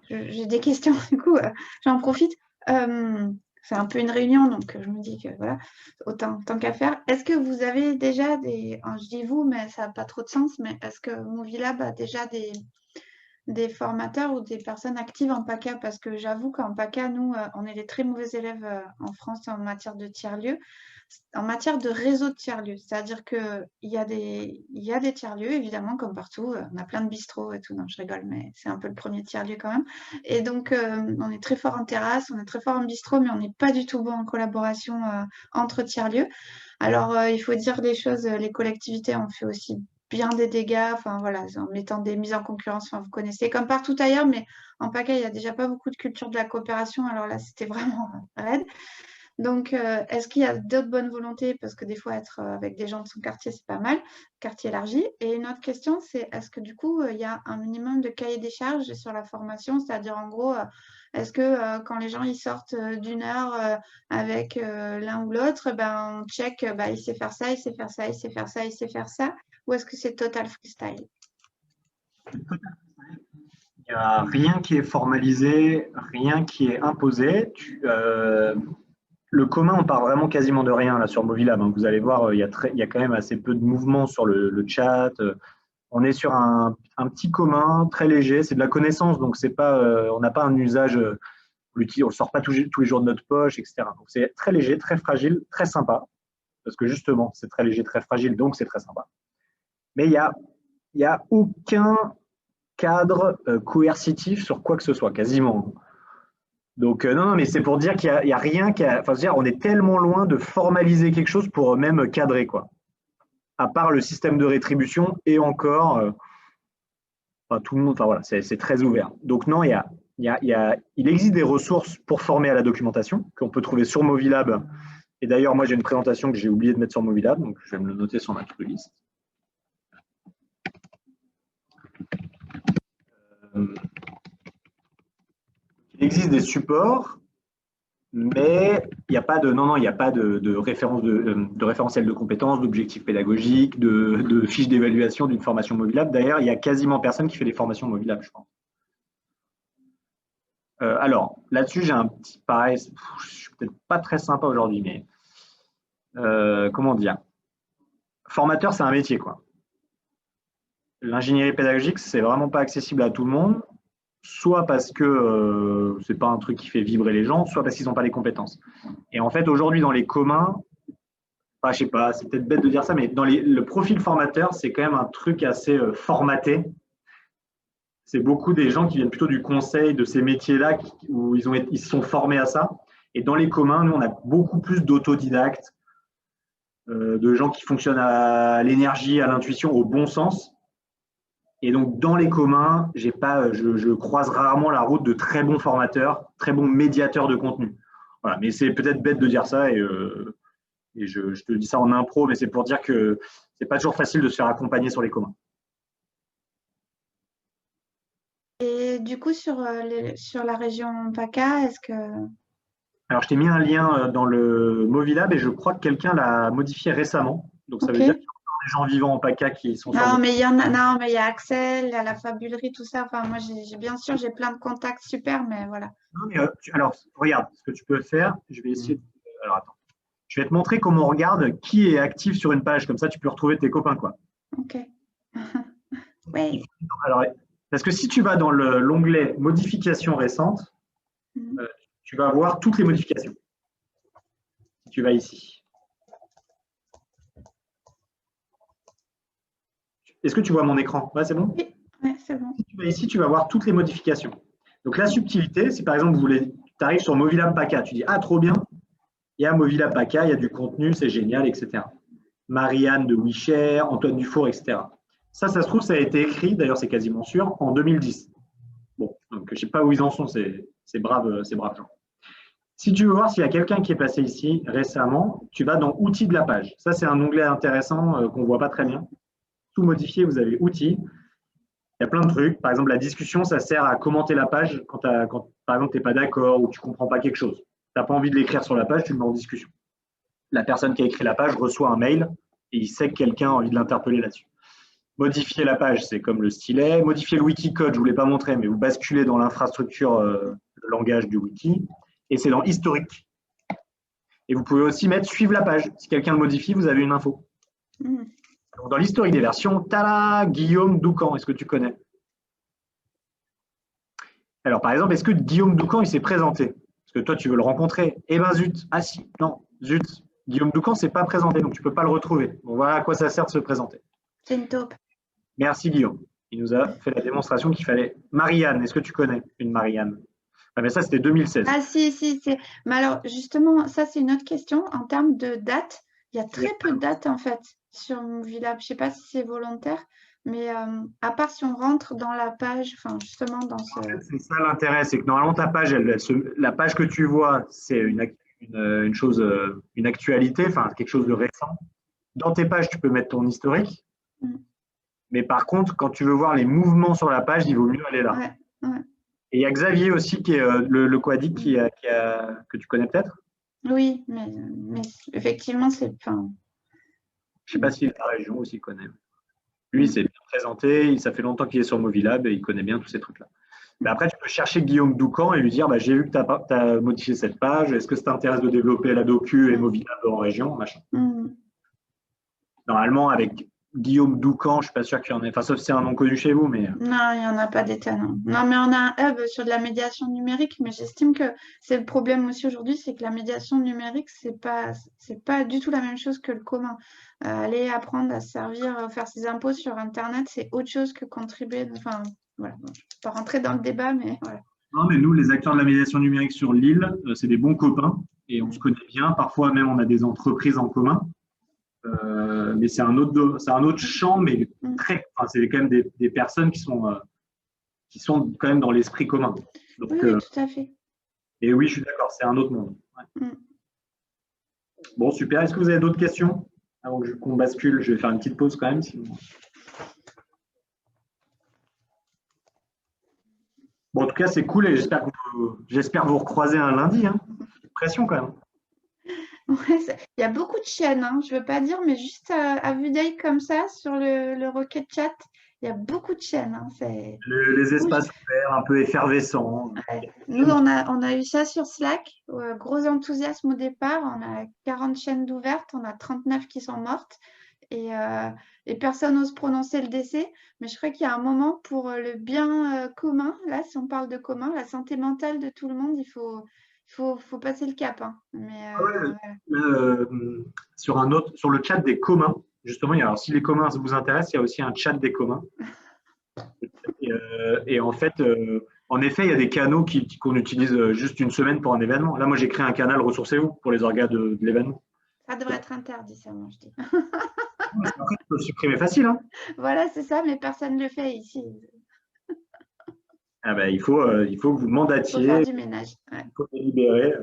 Speaker 5: J'ai des questions, du coup, j'en profite. C'est un peu une réunion, donc je me dis que voilà, tant qu'à faire. Est-ce que vous avez déjà je dis vous, mais ça n'a pas trop de sens, mais est-ce que Movilab a déjà des formateurs ou des personnes actives en PACA? Parce que j'avoue qu'en PACA, nous, on est les très mauvais élèves en France en matière de tiers-lieux, en matière de réseau de tiers-lieux. C'est-à-dire qu'il y a des tiers-lieux, évidemment, comme partout. On a plein de bistrots et tout. Non, je rigole, mais c'est un peu le premier tiers-lieu quand même. Et donc, on est très fort en terrasse, on est très fort en bistrot, mais on n'est pas du tout bon en collaboration entre tiers-lieux. Alors, il faut dire les choses, les collectivités ont fait aussi bien des dégâts, enfin voilà, en mettant des mises en concurrence, enfin, vous connaissez, comme partout ailleurs, mais en PACA, il n'y a déjà pas beaucoup de culture de la coopération, alors là, c'était vraiment raide. Donc, est-ce qu'il y a d'autres bonnes volontés? Parce que des fois, être avec des gens de son quartier, c'est pas mal, quartier élargi. Et une autre question, c'est est-ce que du coup, il y a un minimum de cahier des charges sur la formation? C'est-à-dire, en gros, est-ce que quand les gens ils sortent d'une heure avec l'un ou l'autre, on check, il sait faire ça, il sait faire ça, il sait faire ça, il sait faire ça? Ou est-ce que c'est total freestyle?
Speaker 2: Il n'y a rien qui est formalisé, rien qui est imposé. Le commun, on part vraiment quasiment de rien là sur Movilab. Vous allez voir, il y a quand même assez peu de mouvements sur le chat. On est sur un petit commun très léger. C'est de la connaissance, donc c'est pas, on n'a pas un usage, on ne le sort pas tous les jours de notre poche, etc. Donc c'est très léger, très fragile, très sympa. Parce que justement, c'est très léger, très fragile, donc c'est très sympa. Mais il n'y a aucun cadre coercitif sur quoi que ce soit, quasiment. Donc, non, mais c'est pour dire qu'il n'y a rien on est tellement loin de formaliser quelque chose pour même cadrer, quoi. À part le système de rétribution et encore, tout le monde, voilà, c'est très ouvert. Donc, non, il existe des ressources pour former à la documentation qu'on peut trouver sur Movilab. Et d'ailleurs, moi, j'ai une présentation que j'ai oublié de mettre sur Movilab, donc je vais me le noter sur ma to-do list. Il existe des supports, mais il n'y a pas de référence de référentiel de compétences, d'objectifs pédagogiques, de fiches d'évaluation d'une formation Movilab. D'ailleurs, il y a quasiment personne qui fait des formations Movilab, je pense. Alors, là-dessus, j'ai un petit pareil, je suis peut-être pas très sympa aujourd'hui, mais comment dire? Formateur, c'est un métier, quoi. L'ingénierie pédagogique, c'est vraiment pas accessible à tout le monde, soit parce que c'est pas un truc qui fait vibrer les gens, soit parce qu'ils n'ont pas les compétences. Et en fait, aujourd'hui, dans les communs, je sais pas, c'est peut-être bête de dire ça, mais dans le profil formateur, c'est quand même un truc assez formaté. C'est beaucoup des gens qui viennent plutôt du conseil de ces métiers-là, où ils se sont formés à ça. Et dans les communs, nous, on a beaucoup plus d'autodidactes, de gens qui fonctionnent à l'énergie, à l'intuition, au bon sens. Et donc, dans les communs, je croise rarement la route de très bons formateurs, très bons médiateurs de contenu. Voilà, mais c'est peut-être bête de dire ça, et je te dis ça en impro, mais c'est pour dire que c'est pas toujours facile de se faire accompagner sur les communs.
Speaker 5: Et du coup, sur la région PACA, est-ce que…
Speaker 2: Alors, je t'ai mis un lien dans le Movilab et je crois que quelqu'un l'a modifié récemment. Donc, ça veut dire qu'il y a encore des gens vivants en PACA qui sont…
Speaker 5: Non, mais il y a Axel, il y a la fabulerie, tout ça. Enfin, moi, bien sûr, j'ai plein de contacts super, mais voilà.
Speaker 2: Non, mais, alors, regarde, ce que tu peux faire, je vais essayer… Alors, attends. Je vais te montrer comment on regarde qui est actif sur une page. Comme ça, tu peux retrouver tes copains, quoi.
Speaker 5: Ok. Oui.
Speaker 2: Alors, parce que si tu vas dans l'onglet modifications récentes, tu vas voir toutes les modifications. Si tu vas ici. Est-ce que tu vois mon écran? Ouais, c'est bon?
Speaker 5: Oui, ouais, c'est bon.
Speaker 2: Si tu vas ici, tu vas voir toutes les modifications. Donc la subtilité, si par exemple, tu arrives sur Movilab PACA, tu dis « Ah, trop bien, il y a Movilab PACA, il y a du contenu, c'est génial, etc. » Marianne de WeShare, Antoine Dufour, etc. Ça se trouve, ça a été écrit, d'ailleurs c'est quasiment sûr, en 2010. Bon, donc je ne sais pas où ils en sont, ces braves gens. Si tu veux voir s'il y a quelqu'un qui est passé ici récemment, tu vas dans « Outils de la page ». Ça, c'est un onglet intéressant qu'on ne voit pas très bien. Tout modifié, vous avez « Outils ». Il y a plein de trucs. Par exemple, la discussion, ça sert à commenter la page quand par exemple, tu n'es pas d'accord ou tu ne comprends pas quelque chose. Tu n'as pas envie de l'écrire sur la page, tu le mets en discussion. La personne qui a écrit la page reçoit un mail et il sait que quelqu'un a envie de l'interpeller là-dessus. Modifier la page, c'est comme le stylet. Modifier le Wikicode, je ne vous l'ai pas montré, mais vous basculez dans l'infrastructure, le langage du wiki, et c'est dans historique. Et vous pouvez aussi mettre suivre la page. Si quelqu'un le modifie, vous avez une info. Donc, dans l'historique des versions, tada, Guillaume Doucan, est-ce que tu connais? Alors, par exemple, est-ce que Guillaume Doucan, il s'est présenté? Parce que toi, tu veux le rencontrer. Eh ben zut, ah si, non, zut. Guillaume Doucan ne s'est pas présenté, donc tu ne peux pas le retrouver. Bon, voilà à quoi ça sert de se présenter.
Speaker 5: C'est une taupe.
Speaker 2: Merci Guillaume. Il nous a fait la démonstration qu'il fallait. Marianne, est-ce que tu connais une Marianne? Ah, mais ça, c'était 2016.
Speaker 5: Ah si. Mais alors, justement, ça, c'est une autre question. En termes de date, il y a très peu de dates, en fait, sur Movilab. Je ne sais pas si c'est volontaire, mais à part si on rentre dans la page, enfin, justement, dans ce…
Speaker 2: C'est ça l'intérêt, c'est que normalement, ta page, la page que tu vois, c'est une chose, une actualité, enfin, quelque chose de récent. Dans tes pages, tu peux mettre ton historique. Mais par contre, quand tu veux voir les mouvements sur la page, il vaut mieux aller là.
Speaker 5: Ouais.
Speaker 2: Et il y a Xavier aussi, qui est le Quadic, que tu connais peut-être.
Speaker 5: Oui, mais effectivement, c'est…
Speaker 2: Je ne sais pas si la région aussi connaît. Lui, il s'est bien présenté, ça fait longtemps qu'il est sur Movilab et il connaît bien tous ces trucs-là. Mais après, tu peux chercher Guillaume Doucan et lui dire j'ai vu que tu as modifié cette page, est-ce que ça t'intéresse de développer la docu et Movilab en région, machin. Normalement, avec Guillaume Doucan, je ne suis pas sûr qu'il y en ait, enfin, sauf si c'est un nom connu chez vous. Mais…
Speaker 5: Non, il n'y en a pas des tas, non. Non, mais on a un hub sur de la médiation numérique, mais j'estime que c'est le problème aussi aujourd'hui, c'est que la médiation numérique, c'est pas du tout la même chose que le commun. Aller apprendre à se servir, faire ses impôts sur Internet, c'est autre chose que contribuer. Enfin, voilà. Bon, je ne vais pas rentrer dans le débat, mais voilà.
Speaker 2: Non, mais nous, les acteurs de la médiation numérique sur l'île, c'est des bons copains et on se connaît bien. Parfois, même, on a des entreprises en commun. Mais c'est un autre champ, mais c'est quand même des personnes qui sont quand même dans l'esprit commun. Donc,
Speaker 5: oui, tout à fait.
Speaker 2: Et oui, je suis d'accord, c'est un autre monde. Ouais. Bon, super. Est-ce que vous avez d'autres questions? Avant qu'on bascule, je vais faire une petite pause quand même. Sinon… Bon, en tout cas, c'est cool et j'espère vous recroiser un lundi. Hein. Pression quand même.
Speaker 5: Ouais, il y a beaucoup de chaînes, hein, je ne veux pas dire, mais juste à vue d'œil comme ça, sur le Rocket Chat, il y a beaucoup de chaînes. Hein,
Speaker 2: les espaces ouverts, un peu effervescents.
Speaker 5: Ouais. Nous, on a eu ça sur Slack, gros enthousiasme au départ, on a 40 chaînes d'ouvertes, on a 39 qui sont mortes et personne n'ose prononcer le décès, mais je crois qu'il y a un moment pour le bien commun, là, si on parle de commun, la santé mentale de tout le monde, il faut passer le cap. Hein. Mais,
Speaker 2: sur le chat des communs, justement, alors, si les communs vous intéressent, il y a aussi un chat des communs. Et en fait, en effet, il y a des canaux qu'on utilise juste une semaine pour un événement. Là, moi, j'ai créé un canal Ressourcez-vous pour les orgas de l'événement.
Speaker 5: Ça devrait être interdit, ça, moi, je dis.
Speaker 2: Après, tu peux le supprimer facile. Hein.
Speaker 5: Voilà, c'est ça, mais personne ne le fait ici.
Speaker 2: Ah ben, il faut que vous mandatiez.
Speaker 5: Il faut faire du ménage. Ouais.
Speaker 2: Il faut délibérer.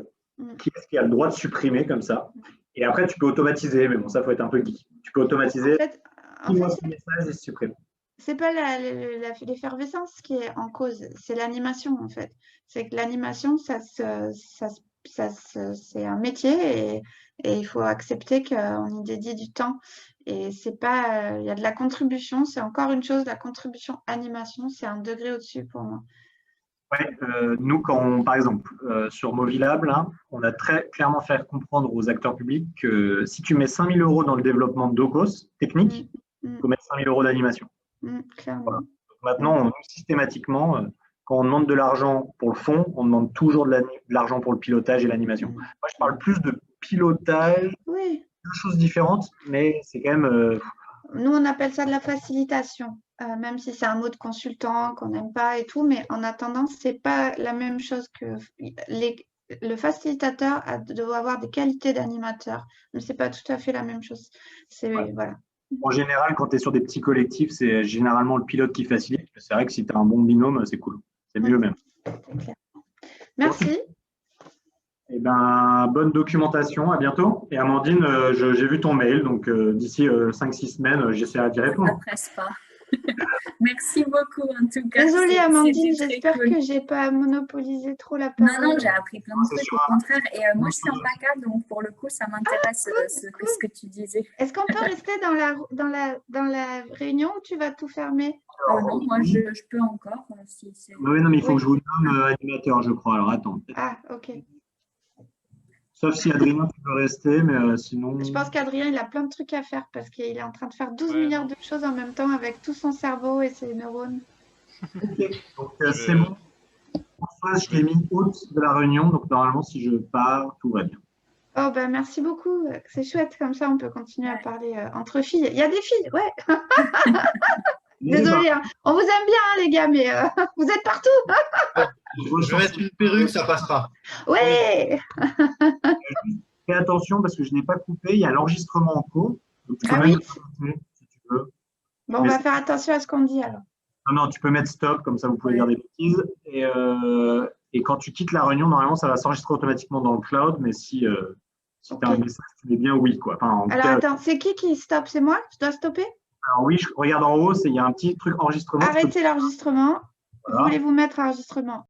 Speaker 2: Qui est-ce qui a le droit de supprimer comme ça? Et après, tu peux automatiser, mais bon, ça, il faut être un peu geek. Tu peux automatiser.
Speaker 5: En fait,
Speaker 2: ce message et supprime.
Speaker 5: C'est pas l'effervescence qui est en cause, c'est l'animation en fait. C'est que l'animation, c'est un métier et il faut accepter qu'on y dédie du temps. Et c'est pas, il y a de la contribution, c'est encore une chose, la contribution animation, c'est un degré au-dessus pour moi.
Speaker 2: Ouais, nous, par exemple, sur Movilab, là, on a très clairement fait comprendre aux acteurs publics que si tu mets 5 000 € dans le développement de Docos technique, Il faut mettre 5 000 € d'animation.
Speaker 5: Clairement.
Speaker 2: Voilà. Donc maintenant, systématiquement, quand on demande de l'argent pour le fond, on demande toujours de l'argent pour le pilotage et l'animation. Moi, je parle plus de pilotage,
Speaker 5: Oui.
Speaker 2: deux choses différentes, mais c'est quand même…
Speaker 5: Nous, on appelle ça de la facilitation, même si c'est un mot de consultant qu'on n'aime pas et tout, mais en attendant, ce n'est pas la même chose que… Le facilitateur doit avoir des qualités d'animateur, mais ce n'est pas tout à fait la même chose. Voilà.
Speaker 2: En général, quand tu es sur des petits collectifs, c'est généralement le pilote qui facilite. C'est vrai que si tu as un bon binôme, c'est cool. C'est mieux même.
Speaker 5: C'est clair. Merci.
Speaker 2: Eh ben, bonne documentation, à bientôt. Et Amandine, j'ai vu ton mail, donc d'ici 5-6 semaines, j'essaierai d'y répondre.
Speaker 6: Ça presse pas. Merci beaucoup en tout cas.
Speaker 5: Désolée Amandine, j'espère que je n'ai pas monopolisé trop la parole.
Speaker 6: Non, j'ai appris plein de trucs au contraire. Et moi, je suis en PACA, donc pour le coup, ça m'intéresse ce que tu disais.
Speaker 5: Est-ce qu'on peut rester dans la réunion ou tu vas tout fermer?
Speaker 6: Non, moi, je peux encore.
Speaker 2: Oui, non, mais il faut que je vous nomme animateur, je crois. Alors, attends.
Speaker 5: Ah, ok.
Speaker 2: Sauf si Adrien, tu peux rester, mais sinon…
Speaker 5: Je pense qu'Adrien, il a plein de trucs à faire parce qu'il est en train de faire 12 milliards de choses en même temps avec tout son cerveau et ses neurones.
Speaker 2: Ok, donc c'est bon. Françoise, je t'ai mis hôte de la réunion, donc normalement, si je pars, tout va bien.
Speaker 5: Oh, ben merci beaucoup. C'est chouette, comme ça, on peut continuer à parler entre filles. Il y a des filles, ouais. Désolée, hein. On vous aime bien, hein, les gars, mais vous êtes partout.
Speaker 1: Je vais mettre une perruque, ça passera.
Speaker 5: Ouais.
Speaker 2: Fais attention parce que je n'ai pas coupé, il y a l'enregistrement en cours. Donc tu peux
Speaker 5: oui.
Speaker 2: si tu veux.
Speaker 5: Bon, on va faire attention à ce qu'on dit alors.
Speaker 2: Non, tu peux mettre stop, comme ça vous pouvez dire des bêtises. Et quand tu quittes la réunion, normalement, ça va s'enregistrer automatiquement dans le cloud, mais si tu as un message, tu mets bien oui. Quoi. Enfin,
Speaker 5: alors, attends, c'est qui stoppe? C'est moi? Je dois stopper?
Speaker 2: Alors oui, je regarde en haut, il y a un petit truc enregistrement.
Speaker 5: Arrêtez l'enregistrement. Voilà. Voulez-vous mettre enregistrement?